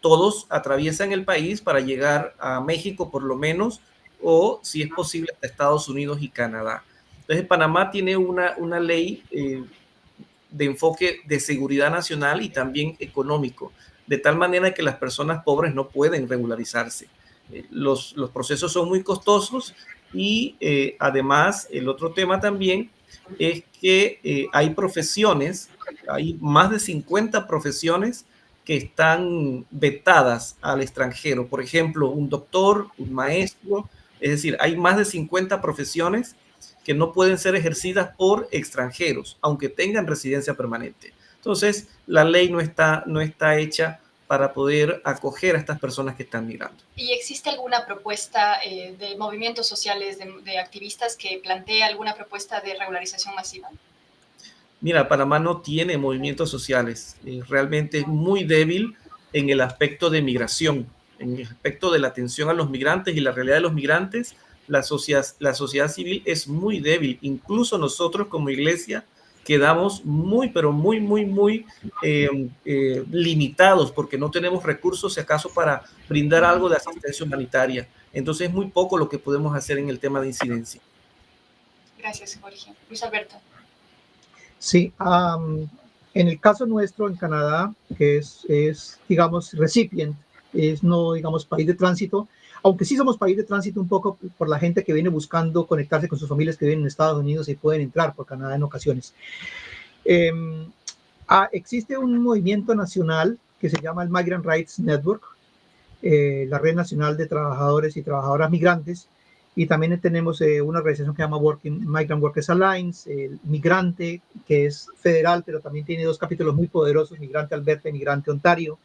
todos atraviesan el país para llegar a México por lo menos, o si es posible a Estados Unidos y Canadá. Entonces, Panamá tiene una ley de enfoque de seguridad nacional y también económico, de tal manera que las personas pobres no pueden regularizarse. Los procesos son muy costosos y además el otro tema también es que hay profesiones, hay más de 50 profesiones que están vetadas al extranjero. Por ejemplo, un doctor, un maestro, es decir, hay más de 50 profesiones que no pueden ser ejercidas por extranjeros, aunque tengan residencia permanente. Entonces, la ley no está hecha para poder acoger a estas personas que están migrando. ¿Y existe alguna propuesta de movimientos sociales, de activistas que plantee alguna propuesta de regularización masiva? Mira, Panamá no tiene movimientos sociales. Realmente es muy débil en el aspecto de migración, en el aspecto de la atención a los migrantes y la realidad de los migrantes. La sociedad civil es muy débil. Incluso nosotros como iglesia quedamos pero muy limitados porque no tenemos recursos, si acaso, para brindar algo de asistencia humanitaria. Entonces es muy poco lo que podemos hacer en el tema de incidencia. Gracias, Jorge. Luis Alberto. Sí, en el caso nuestro en Canadá, que es digamos, recipient, es no, digamos, país de tránsito, aunque sí somos país de tránsito un poco por la gente que viene buscando conectarse con sus familias que viven en Estados Unidos y pueden entrar por Canadá en ocasiones. Existe un movimiento nacional que se llama el Migrant Rights Network, la Red Nacional de Trabajadores y Trabajadoras Migrantes, y también tenemos una organización que se llama Migrant Workers Alliance, el Migrante, que es federal, pero también tiene dos capítulos muy poderosos, Migrante Alberta y Migrante Ontario,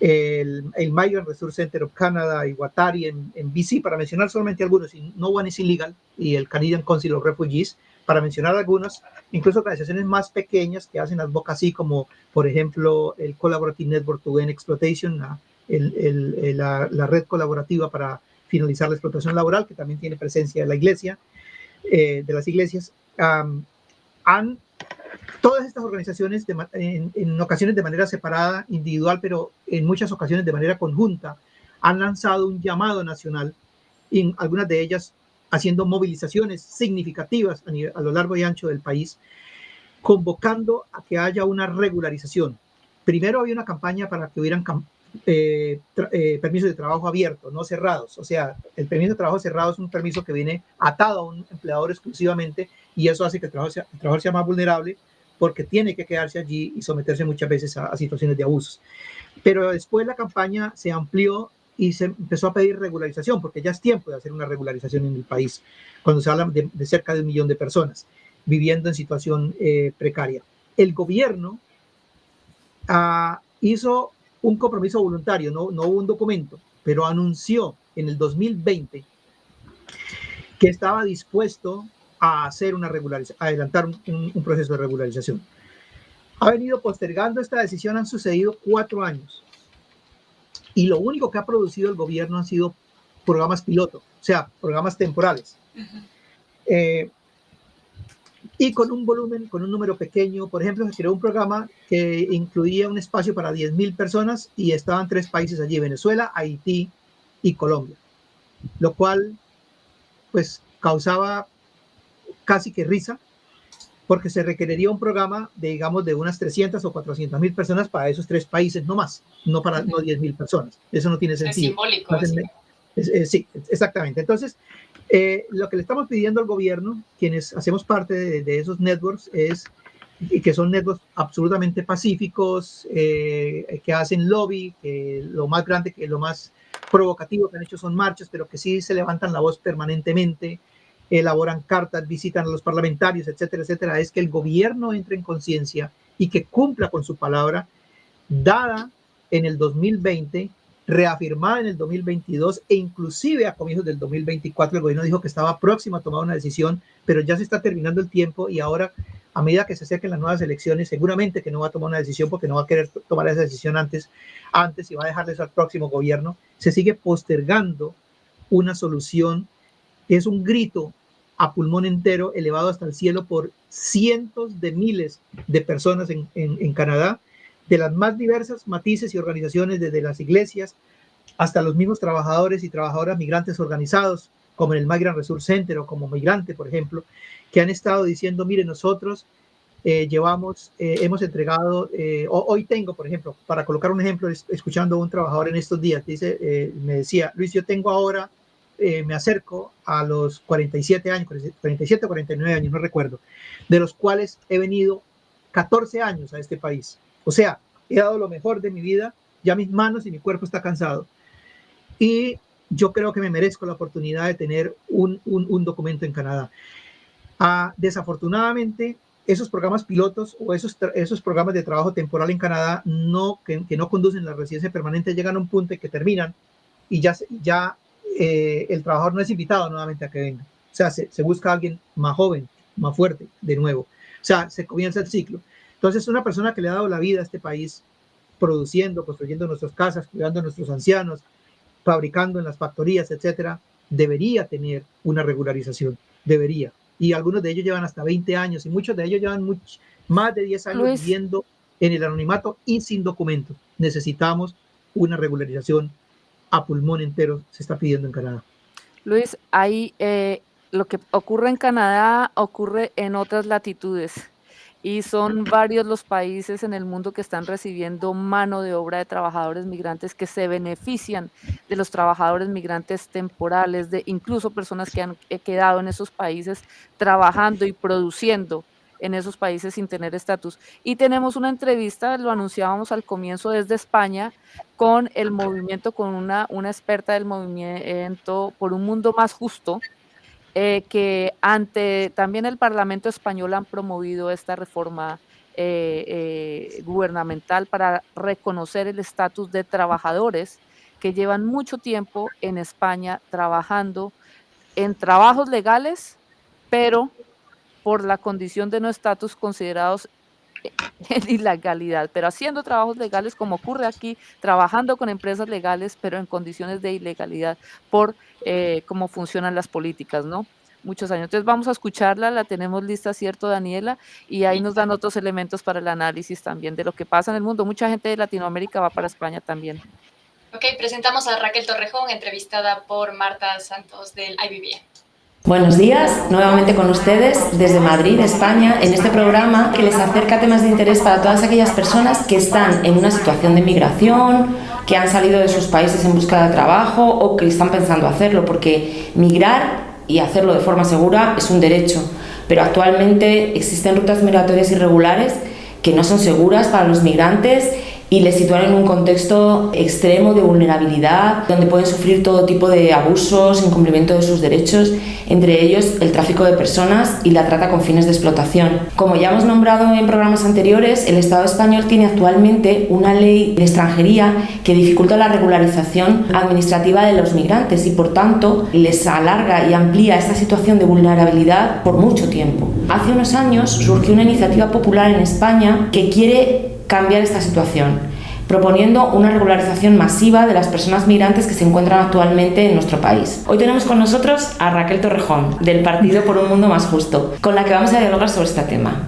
el Migrant Resource Center of Canada y Watari en BC, para mencionar solamente algunos, y No One is Illegal, y el Canadian Council of Refugees, para mencionar algunos, incluso organizaciones más pequeñas que hacen advocacy, como por ejemplo el Collaborative Network to End Exploitation, la red colaborativa para finalizar la explotación laboral, que también tiene presencia de la iglesia, de las iglesias. Todas estas organizaciones en ocasiones de manera separada, individual, pero en muchas ocasiones de manera conjunta, han lanzado un llamado nacional, y algunas de ellas haciendo movilizaciones significativas a lo largo y ancho del país, convocando a que haya una regularización. Primero había una campaña para que hubieran permisos de trabajo abiertos, no cerrados. O sea, el permiso de trabajo cerrado es un permiso que viene atado a un empleador exclusivamente, y eso hace que el trabajador sea más vulnerable porque tiene que quedarse allí y someterse muchas veces a situaciones de abusos. Pero después la campaña se amplió y se empezó a pedir regularización, porque ya es tiempo de hacer una regularización en el país, cuando se habla de cerca de 1 millón de personas viviendo en situación precaria. El gobierno hizo un compromiso voluntario, no hubo un documento, pero anunció en el 2020 que estaba dispuesto a hacer una regularización, a adelantar un proceso de regularización. Ha venido postergando esta decisión, han sucedido 4 años. Y lo único que ha producido el gobierno han sido programas piloto, o sea, programas temporales. Y con un volumen, con un número pequeño. Por ejemplo, se creó un programa que incluía un espacio para 10.000 personas y estaban 3 países allí, Venezuela, Haití y Colombia. Lo cual, pues, causaba casi que risa, porque se requeriría un programa de, digamos, de unas 300 o 400.000 personas para esos 3 países, no más, no 10.000 personas. Eso no tiene sentido. Es simbólico. Sí, exactamente. Entonces, lo que le estamos pidiendo al gobierno, quienes hacemos parte de esos networks, es que son networks absolutamente pacíficos, que hacen lobby, que lo más grande, que lo más provocativo que han hecho son marchas, pero que sí se levantan la voz permanentemente, elaboran cartas, visitan a los parlamentarios, etcétera, etcétera. Es que el gobierno entre en conciencia y que cumpla con su palabra dada en el 2020, reafirmada en el 2022 e inclusive a comienzos del 2024 el gobierno dijo que estaba próximo a tomar una decisión, pero ya se está terminando el tiempo y ahora, a medida que se acerquen las nuevas elecciones, seguramente que no va a tomar una decisión porque no va a querer tomar esa decisión antes y va a dejarle eso al próximo gobierno. Se sigue postergando una solución que es un grito a pulmón entero elevado hasta el cielo por cientos de miles de personas en Canadá, de las más diversas matices y organizaciones, desde las iglesias hasta los mismos trabajadores y trabajadoras migrantes organizados, como en el Migrant Resource Center o como Migrante, por ejemplo, que han estado diciendo, mire, nosotros hemos entregado, hoy tengo, por ejemplo, para colocar un ejemplo, escuchando a un trabajador en estos días, me decía, Luis, yo tengo ahora, me acerco a los 47 años, 47 o 49 años, no recuerdo, de los cuales he venido 14 años a este país. O sea, he dado lo mejor de mi vida, ya mis manos y mi cuerpo está cansado. Y yo creo que me merezco la oportunidad de tener un documento en Canadá. Desafortunadamente, esos programas pilotos o esos programas de trabajo temporal en Canadá que no conducen a la residencia permanente llegan a un punto en que terminan y ya el trabajador no es invitado nuevamente a que venga. O sea, se busca a alguien más joven, más fuerte, de nuevo. O sea, se comienza el ciclo. Entonces, una persona que le ha dado la vida a este país, produciendo, construyendo nuestras casas, cuidando a nuestros ancianos, fabricando en las factorías, etcétera, debería tener una regularización, debería. Y algunos de ellos llevan hasta 20 años y muchos de ellos llevan más de 10 años Luis, viviendo en el anonimato y sin documentos. Necesitamos una regularización a pulmón entero, se está pidiendo en Canadá. Luis, ahí lo que ocurre en Canadá ocurre en otras latitudes. Y son varios los países en el mundo que están recibiendo mano de obra de trabajadores migrantes que se benefician de los trabajadores migrantes temporales, de incluso personas que han quedado en esos países trabajando y produciendo en esos países sin tener estatus. Y tenemos una entrevista, lo anunciábamos al comienzo desde España, con el movimiento, con una experta del movimiento por un mundo más justo, que ante también el Parlamento español han promovido esta reforma gubernamental para reconocer el estatus de trabajadores que llevan mucho tiempo en España trabajando en trabajos legales, pero por la condición de no estatus considerados en ilegalidad, pero haciendo trabajos legales como ocurre aquí, trabajando con empresas legales, pero en condiciones de ilegalidad por cómo funcionan las políticas, ¿no? Muchos años. Entonces vamos a escucharla, la tenemos lista, ¿cierto, Daniela? Y ahí nos dan otros elementos para el análisis también de lo que pasa en el mundo. Mucha gente de Latinoamérica va para España también. Ok, presentamos a Raquel Torrejón, entrevistada por Marta Santos del IBBA. Buenos días, nuevamente con ustedes desde Madrid, España, en este programa que les acerca temas de interés para todas aquellas personas que están en una situación de migración, que han salido de sus países en busca de trabajo o que están pensando hacerlo, porque migrar y hacerlo de forma segura es un derecho. pero actualmente existen rutas migratorias irregulares que no son seguras para los migrantes y les sitúan en un contexto extremo de vulnerabilidad, donde pueden sufrir todo tipo de abusos, incumplimiento de sus derechos, entre ellos el tráfico de personas y la trata con fines de explotación. Como ya hemos nombrado en programas anteriores, el Estado español tiene actualmente una ley de extranjería que dificulta la regularización administrativa de los migrantes y, por tanto, les alarga y amplía esta situación de vulnerabilidad por mucho tiempo. Hace unos años surgió una iniciativa popular en España que quiere cambiar esta situación, proponiendo una regularización masiva de las personas migrantes que se encuentran actualmente en nuestro país. Hoy tenemos con nosotros a Raquel Torrejón, del Partido por un Mundo Más Justo, con la que vamos a dialogar sobre este tema.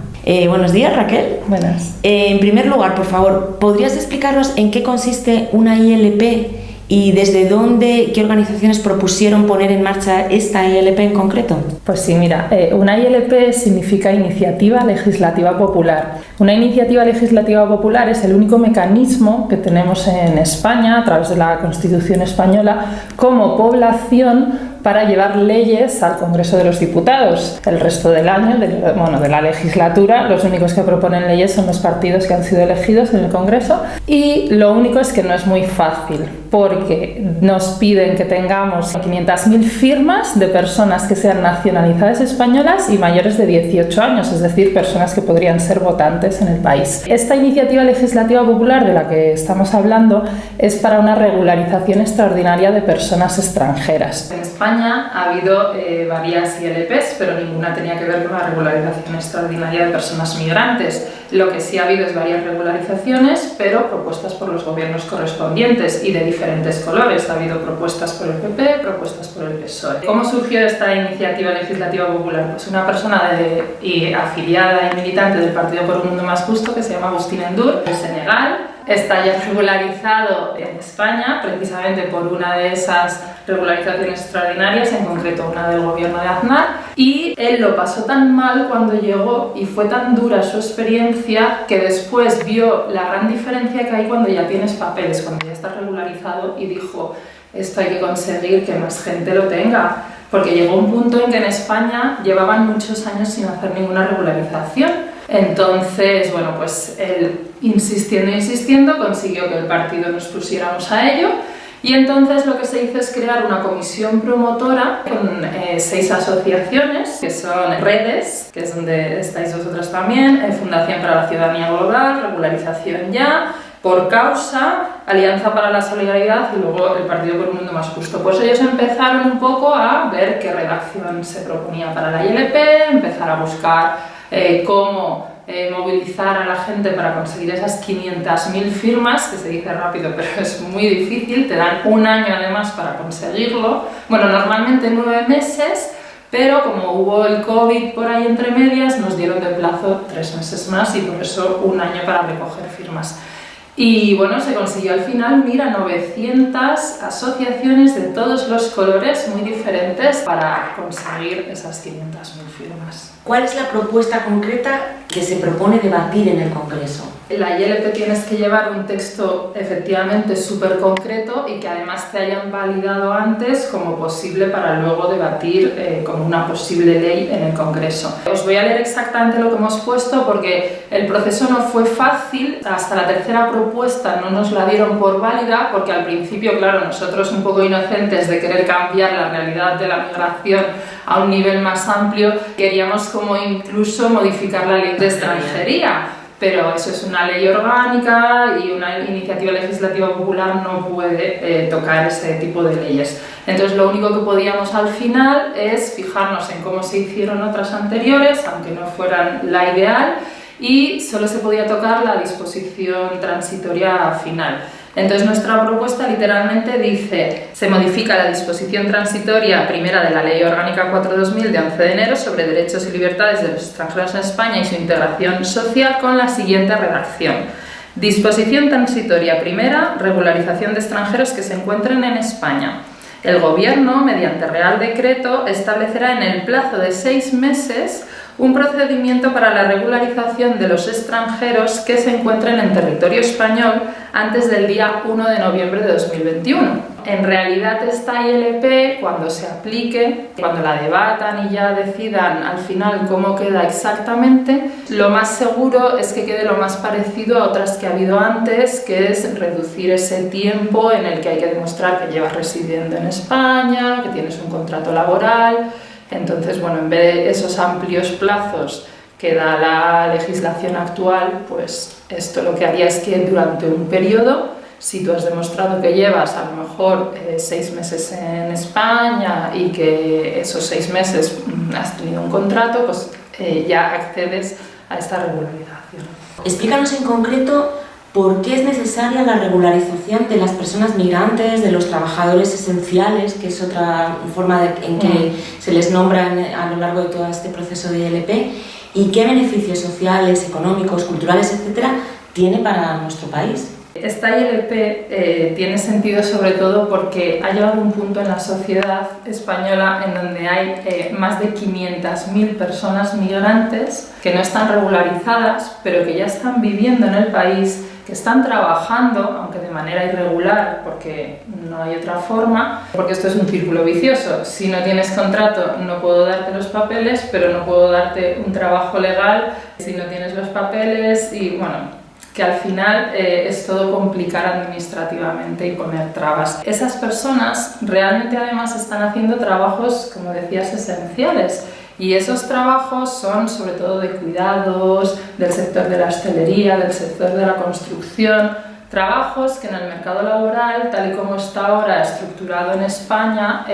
Buenos días, Raquel. Buenas. En primer lugar, por favor, ¿podrías explicarnos en qué consiste una ILP y desde dónde, qué organizaciones propusieron poner en marcha esta ILP en concreto? Pues sí, mira, una ILP significa Iniciativa Legislativa Popular. Una iniciativa legislativa popular es el único mecanismo que tenemos en España, a través de la Constitución española, como población para llevar leyes al Congreso de los Diputados. El resto del año, de la legislatura, los únicos que proponen leyes son los partidos que han sido elegidos en el Congreso, y lo único es que no es muy fácil, porque nos piden que tengamos 500.000 firmas de personas que sean nacionalizadas españolas y mayores de 18 años, es decir, personas que podrían ser votantes en el país. Esta iniciativa legislativa popular de la que estamos hablando es para una regularización extraordinaria de personas extranjeras. En España ha habido varias ILPs, pero ninguna tenía que ver con la regularización extraordinaria de personas migrantes. Lo que sí ha habido es varias regularizaciones, pero propuestas por los gobiernos correspondientes y de diferentes colores. Ha habido propuestas por el PP, propuestas por el PSOE. ¿Cómo surgió esta iniciativa legislativa popular? Pues una persona afiliada y militante del Partido por un Mundo Más Justo, que se llama Agustín Endur, de Senegal. Está ya regularizado en España, precisamente por una de esas regularizaciones extraordinarias, en concreto una del gobierno de Aznar, y él lo pasó tan mal cuando llegó y fue tan dura su experiencia que después vio la gran diferencia que hay cuando ya tienes papeles, cuando ya estás regularizado, y dijo: esto hay que conseguir que más gente lo tenga, porque llegó un punto en que en España llevaban muchos años sin hacer ninguna regularización. Entonces, bueno, pues él insistiendo consiguió que el partido nos pusiéramos a ello, y entonces lo que se hizo es crear una comisión promotora con 6 asociaciones, que son Redes, que es donde estáis vosotras también, Fundación para la Ciudadanía Global, Regularización Ya, Por Causa, Alianza para la Solidaridad y luego el Partido por un Mundo Más Justo. Pues ellos empezaron un poco a ver qué redacción se proponía para la ILP, empezar a buscar cómo movilizar a la gente para conseguir esas 500.000 firmas, que se dice rápido pero es muy difícil, te dan un año además para conseguirlo, bueno, normalmente 9 meses, pero como hubo el COVID por ahí entre medias, nos dieron de plazo 3 meses más y por eso un año para recoger firmas. Y bueno, se consiguió al final unir a 900 asociaciones de todos los colores muy diferentes para conseguir esas 500.000 firmas. ¿Cuál es la propuesta concreta que se propone debatir en el Congreso? La ILP tienes que llevar un texto efectivamente súper concreto y que además te hayan validado antes como posible para luego debatir como una posible ley en el Congreso. Os voy a leer exactamente lo que hemos puesto porque el proceso no fue fácil. Hasta la tercera propuesta no nos la dieron por válida porque al principio, claro, nosotros un poco inocentes de querer cambiar la realidad de la migración a un nivel más amplio, queríamos como incluso modificar la ley de extranjería. Pero eso es una ley orgánica y una iniciativa legislativa popular no puede tocar ese tipo de leyes. Entonces lo único que podíamos al final es fijarnos en cómo se hicieron otras anteriores, aunque no fueran la ideal, y solo se podía tocar la disposición transitoria final. Entonces nuestra propuesta literalmente dice: se modifica la disposición transitoria primera de la Ley Orgánica 4/2000 de 11 de enero sobre derechos y libertades de los extranjeros en España y su integración social con la siguiente redacción. Disposición transitoria primera, regularización de extranjeros que se encuentren en España. El Gobierno, mediante Real Decreto, establecerá en el plazo de 6 meses un procedimiento para la regularización de los extranjeros que se encuentren en territorio español antes del día 1 de noviembre de 2021. En realidad esta ILP, cuando se aplique, cuando la debatan y ya decidan al final cómo queda exactamente, lo más seguro es que quede lo más parecido a otras que ha habido antes, que es reducir ese tiempo en el que hay que demostrar que llevas residiendo en España, que tienes un contrato laboral. Entonces, bueno, en vez de esos amplios plazos que da la legislación actual, pues esto lo que haría es que durante un periodo, si tú has demostrado que llevas a lo mejor 6 meses en España y que esos 6 meses has tenido un contrato, pues ya accedes a esta regularización. Explícanos en concreto por qué es necesaria la regularización de las personas migrantes, de los trabajadores esenciales, que es otra forma en que se les nombra a lo largo de todo este proceso de ILP, y qué beneficios sociales, económicos, culturales, etcétera, tiene para nuestro país. Esta ILP tiene sentido sobre todo porque ha llegado un punto en la sociedad española en donde hay más de 500.000 personas migrantes que no están regularizadas, pero que ya están viviendo en el país, que están trabajando, aunque de manera irregular, porque no hay otra forma, porque esto es un círculo vicioso. Si no tienes contrato, no puedo darte los papeles, pero no puedo darte un trabajo legal si no tienes los papeles y, bueno, que al final es todo complicar administrativamente y poner trabas. Esas personas realmente además están haciendo trabajos, como decías, esenciales. Y esos trabajos son sobre todo de cuidados, del sector de la hostelería, del sector de la construcción, trabajos que en el mercado laboral, tal y como está ahora estructurado en España,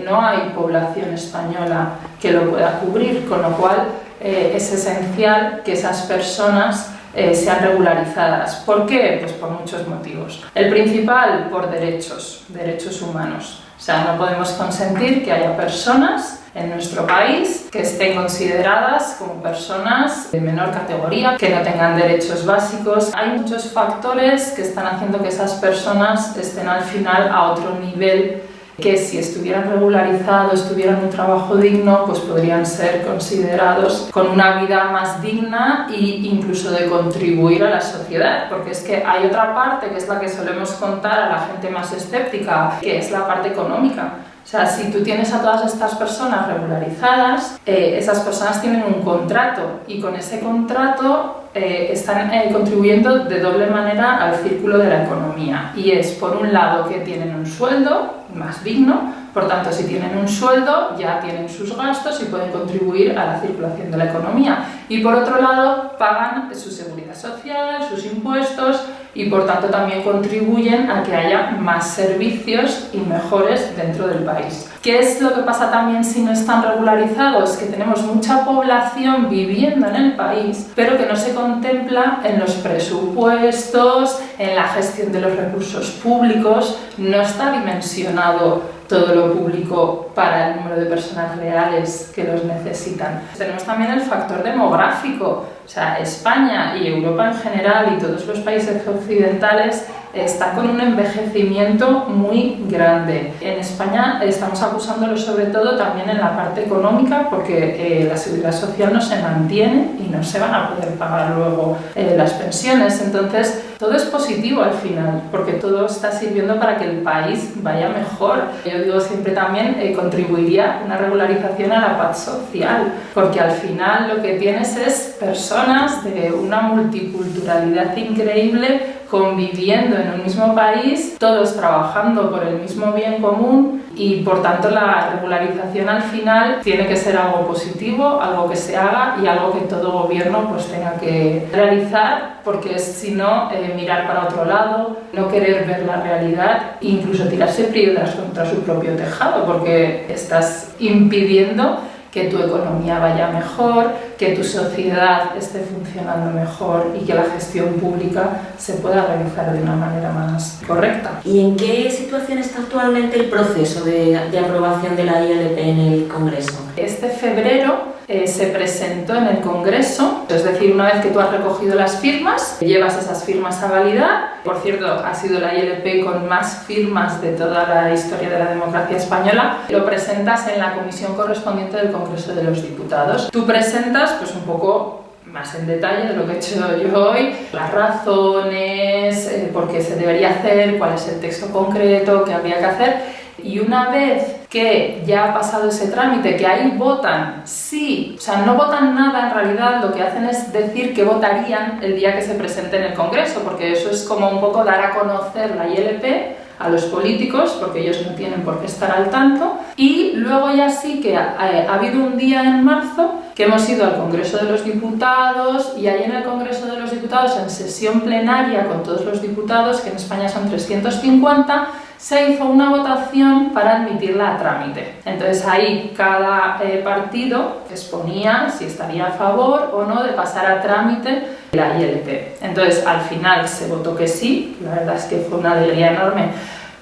no hay población española que lo pueda cubrir, con lo cual es esencial que esas personas sean regularizadas. ¿Por qué? Pues por muchos motivos. El principal, por derechos humanos. O sea, no podemos consentir que haya personas en nuestro país que estén consideradas como personas de menor categoría, que no tengan derechos básicos. Hay muchos factores que están haciendo que esas personas estén al final a otro nivel, que si estuvieran regularizados, tuvieran un trabajo digno, pues podrían ser considerados con una vida más digna e incluso de contribuir a la sociedad, porque es que hay otra parte que es la que solemos contar a la gente más escéptica, que es la parte económica. O sea, si tú tienes a todas estas personas regularizadas, esas personas tienen un contrato y con ese contrato están contribuyendo de doble manera al círculo de la economía. Y es, por un lado, que tienen un sueldo más digno, por tanto, si tienen un sueldo, ya tienen sus gastos y pueden contribuir a la circulación de la economía. Y por otro lado, pagan su seguridad social, sus impuestos y por tanto también contribuyen a que haya más servicios y mejores dentro del país. ¿Qué es lo que pasa también si no están regularizados? Que tenemos mucha población viviendo en el país, pero que no se contempla en los presupuestos, en la gestión de los recursos públicos, no está dimensionado todo lo público para el número de personas reales que los necesitan. Tenemos también el factor demográfico, o sea, España y Europa en general y todos los países occidentales están con un envejecimiento muy grande. En España estamos acusándolo sobre todo también en la parte económica porque la seguridad social no se mantiene y no se van a poder pagar luego las pensiones. Entonces, todo es positivo al final porque todo está sirviendo para que el país vaya mejor. Yo digo siempre también contribuiría una regularización a la paz social porque al final lo que tienes es personas de una multiculturalidad increíble conviviendo en un mismo país, todos trabajando por el mismo bien común y por tanto la regularización al final tiene que ser algo positivo, algo que se haga y algo que todo gobierno pues tenga que realizar porque es si no mirar para otro lado, no querer ver la realidad e incluso tirarse piedras contra su propio tejado porque estás impidiendo que tu economía vaya mejor, que tu sociedad esté funcionando mejor y que la gestión pública se pueda realizar de una manera más correcta. ¿Y en qué situación está actualmente el proceso de aprobación de la ILP en el Congreso? Este febrero se presentó en el Congreso, es decir, una vez que tú has recogido las firmas, llevas esas firmas a validar. Por cierto, ha sido la ILP con más firmas de toda la historia de la democracia española. Lo presentas en la comisión correspondiente del Congreso de los Diputados. Tú presentas pues un poco más en detalle de lo que he hecho yo hoy, las razones, por qué se debería hacer, cuál es el texto concreto que habría que hacer. Y una vez que ya ha pasado ese trámite, que ahí votan sí, o sea, no votan nada en realidad, lo que hacen es decir que votarían el día que se presente en el Congreso, porque eso es como un poco dar a conocer la ILP a los políticos, porque ellos no tienen por qué estar al tanto. Y luego ya sí que ha habido un día en marzo que hemos ido al Congreso de los Diputados, y ahí en el Congreso de los Diputados, en sesión plenaria con todos los diputados, que en España son 350, se hizo una votación para admitirla a trámite. Entonces ahí cada partido exponía si estaría a favor o no de pasar a trámite la ILP. Entonces al final se votó que sí, la verdad es que fue una alegría enorme,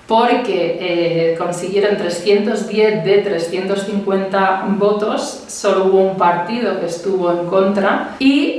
porque consiguieron 310 de 350 votos, solo hubo un partido que estuvo en contra, y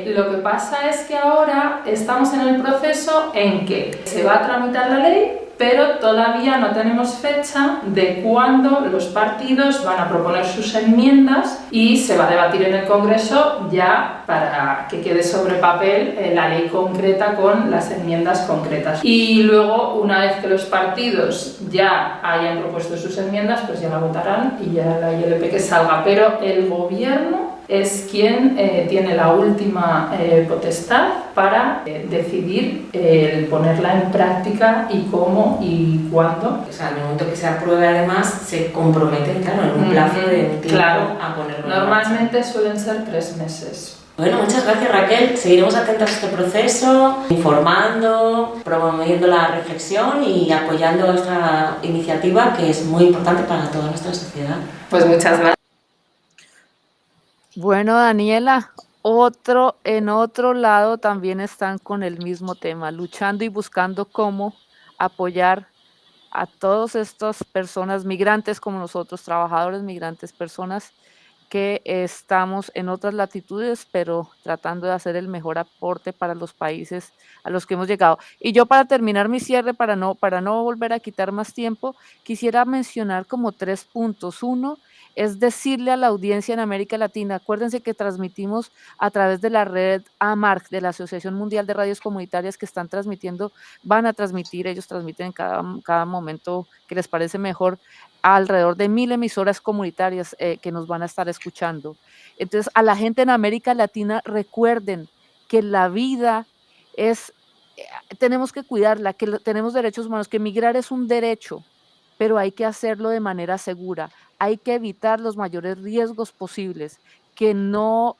lo que pasa es que ahora estamos en el proceso en que se va a tramitar la ley, pero todavía no tenemos fecha de cuándo los partidos van a proponer sus enmiendas, y se va a debatir en el Congreso ya para que quede sobre papel la ley concreta con las enmiendas concretas. Y luego, una vez que los partidos ya hayan propuesto sus enmiendas, pues ya la votarán y ya la ILP que salga. Pero el Gobierno es quien tiene la última potestad para decidir ponerla en práctica y cómo y cuándo. O sea, en el momento que se apruebe, además, se comprometen, claro, en un plazo de un tiempo a ponerlo. Normalmente suelen ser 3 meses. Bueno, muchas gracias, Raquel. Seguiremos atentos a este proceso, informando, promoviendo la reflexión y apoyando esta iniciativa, que es muy importante para toda nuestra sociedad. Pues muchas gracias. Bueno, Daniela, en otro lado también están con el mismo tema, luchando y buscando cómo apoyar a todas estas personas migrantes como nosotros, trabajadores migrantes, personas que estamos en otras latitudes, pero tratando de hacer el mejor aporte para los países a los que hemos llegado. Y yo, para terminar mi cierre, para no volver a quitar más tiempo, quisiera mencionar como 3 puntos. Uno es decirle a la audiencia en América Latina, acuérdense que transmitimos a través de la red AMARC, de la Asociación Mundial de Radios Comunitarias, que están transmitiendo, van a transmitir, ellos transmiten en cada momento que les parece mejor, alrededor de 1000 emisoras comunitarias que nos van a estar escuchando. Entonces, a la gente en América Latina, recuerden que la vida es, tenemos que cuidarla, que tenemos derechos humanos, que migrar es un derecho, pero hay que hacerlo de manera segura. Hay que evitar los mayores riesgos posibles, que no,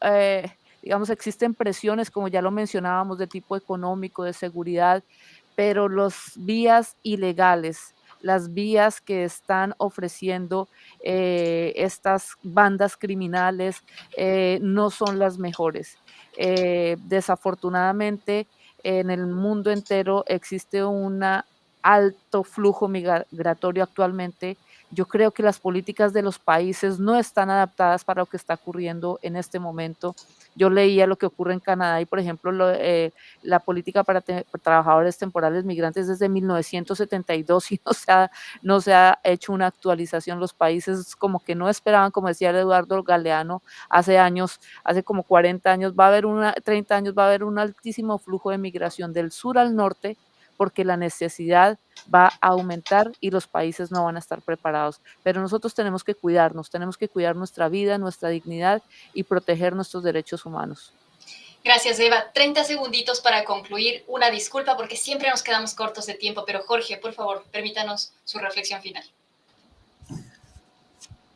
digamos, existen presiones, como ya lo mencionábamos, de tipo económico, de seguridad, pero las vías ilegales, las vías que están ofreciendo estas bandas criminales no son las mejores. Desafortunadamente, en el mundo entero existe un alto flujo migratorio actualmente. Yo creo que las políticas de los países no están adaptadas para lo que está ocurriendo en este momento. Yo leía lo que ocurre en Canadá y, por ejemplo, la política para trabajadores temporales migrantes desde 1972 y no se ha hecho una actualización. Los países como que no esperaban, como decía Eduardo Galeano, hace años, hace como 40 años, 30 años, va a haber un altísimo flujo de migración del sur al norte, porque la necesidad va a aumentar y los países no van a estar preparados. Pero nosotros tenemos que cuidarnos, tenemos que cuidar nuestra vida, nuestra dignidad y proteger nuestros derechos humanos. Gracias, Eva. 30 segunditos para concluir. Una disculpa porque siempre nos quedamos cortos de tiempo, pero Jorge, por favor, permítanos su reflexión final.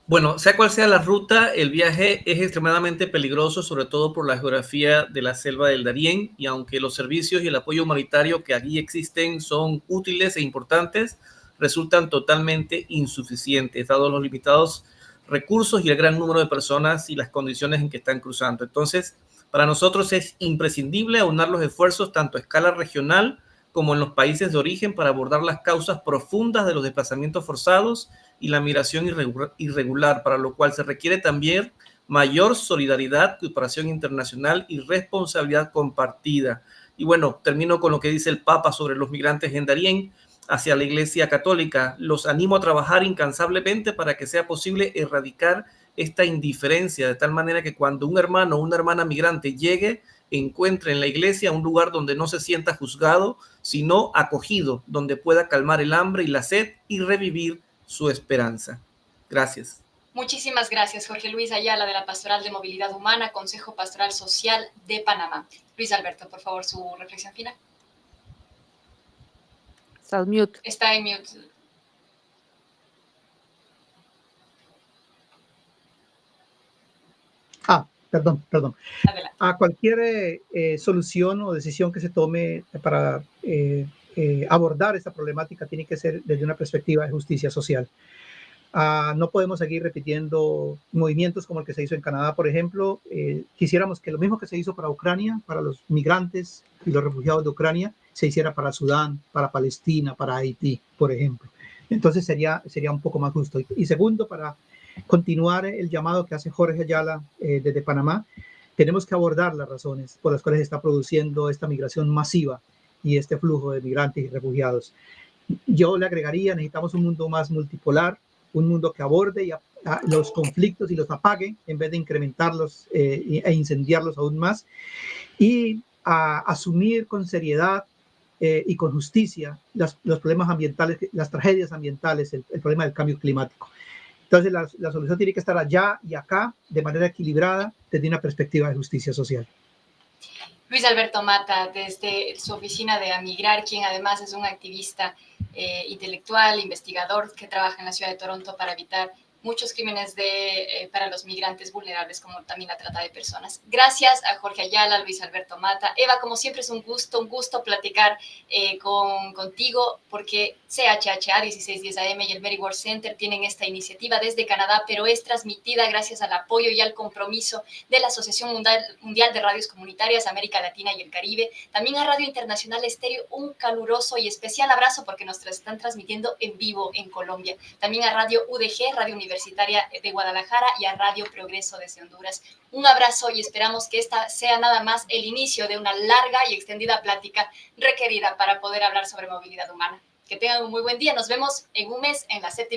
Bueno, sea cual sea la ruta, el viaje es extremadamente peligroso, sobre todo por la geografía de la selva del Darién, y aunque los servicios y el apoyo humanitario que allí existen son útiles e importantes, resultan totalmente insuficientes, dados los limitados recursos y el gran número de personas y las condiciones en que están cruzando. Entonces, para nosotros es imprescindible aunar los esfuerzos tanto a escala regional como en los países de origen para abordar las causas profundas de los desplazamientos forzados y la migración irregular, para lo cual se requiere también mayor solidaridad, cooperación internacional y responsabilidad compartida. Y bueno, termino con lo que dice el Papa sobre los migrantes en Darién hacia la Iglesia Católica. Los animo a trabajar incansablemente para que sea posible erradicar esta indiferencia, de tal manera que cuando un hermano o una hermana migrante llegue, encuentre en la iglesia un lugar donde no se sienta juzgado, sino acogido, donde pueda calmar el hambre y la sed y revivir su esperanza. Gracias. Muchísimas gracias, Jorge Luis Ayala, de la Pastoral de Movilidad Humana, Consejo Pastoral Social de Panamá. Luis Alberto, por favor, su reflexión final. Estás mute. Está en mute. Perdón. Adelante. A cualquier solución o decisión que se tome para abordar esta problemática tiene que ser desde una perspectiva de justicia social. No podemos seguir repitiendo movimientos como el que se hizo en Canadá, por ejemplo. Quisiéramos que lo mismo que se hizo para Ucrania, para los migrantes y los refugiados de Ucrania, se hiciera para Sudán, para Palestina, para Haití, por ejemplo. Entonces sería un poco más justo. Y segundo, para continuar el llamado que hace Jorge Ayala desde Panamá, tenemos que abordar las razones por las cuales se está produciendo esta migración masiva y este flujo de migrantes y refugiados. Yo le agregaría, necesitamos un mundo más multipolar, un mundo que aborde los conflictos y los apague en vez de incrementarlos e incendiarlos aún más, y asumir con seriedad y con justicia los problemas ambientales, las tragedias ambientales, el problema del cambio climático. Entonces la solución tiene que estar allá y acá de manera equilibrada desde una perspectiva de justicia social. Luis Alberto Mata, desde su oficina de Amigrar, quien además es un activista intelectual, investigador que trabaja en la ciudad de Toronto para evitar muchos crímenes para los migrantes vulnerables, como también la trata de personas. Gracias a Jorge Ayala, Luis Alberto Mata. Eva, como siempre es un gusto platicar contigo, porque CHHA 1610 AM y el Mary Ward Center tienen esta iniciativa desde Canadá, pero es transmitida gracias al apoyo y al compromiso de la Asociación Mundial de Radios Comunitarias, América Latina y el Caribe. También a Radio Internacional Estéreo, un caluroso y especial abrazo porque nos están transmitiendo en vivo en Colombia. También a Radio UDG, Radio Universitaria de Guadalajara, y a Radio Progreso desde Honduras. Un abrazo y esperamos que esta sea nada más el inicio de una larga y extendida plática requerida para poder hablar sobre movilidad humana. Que tengan un muy buen día. Nos vemos en un mes en la 7ª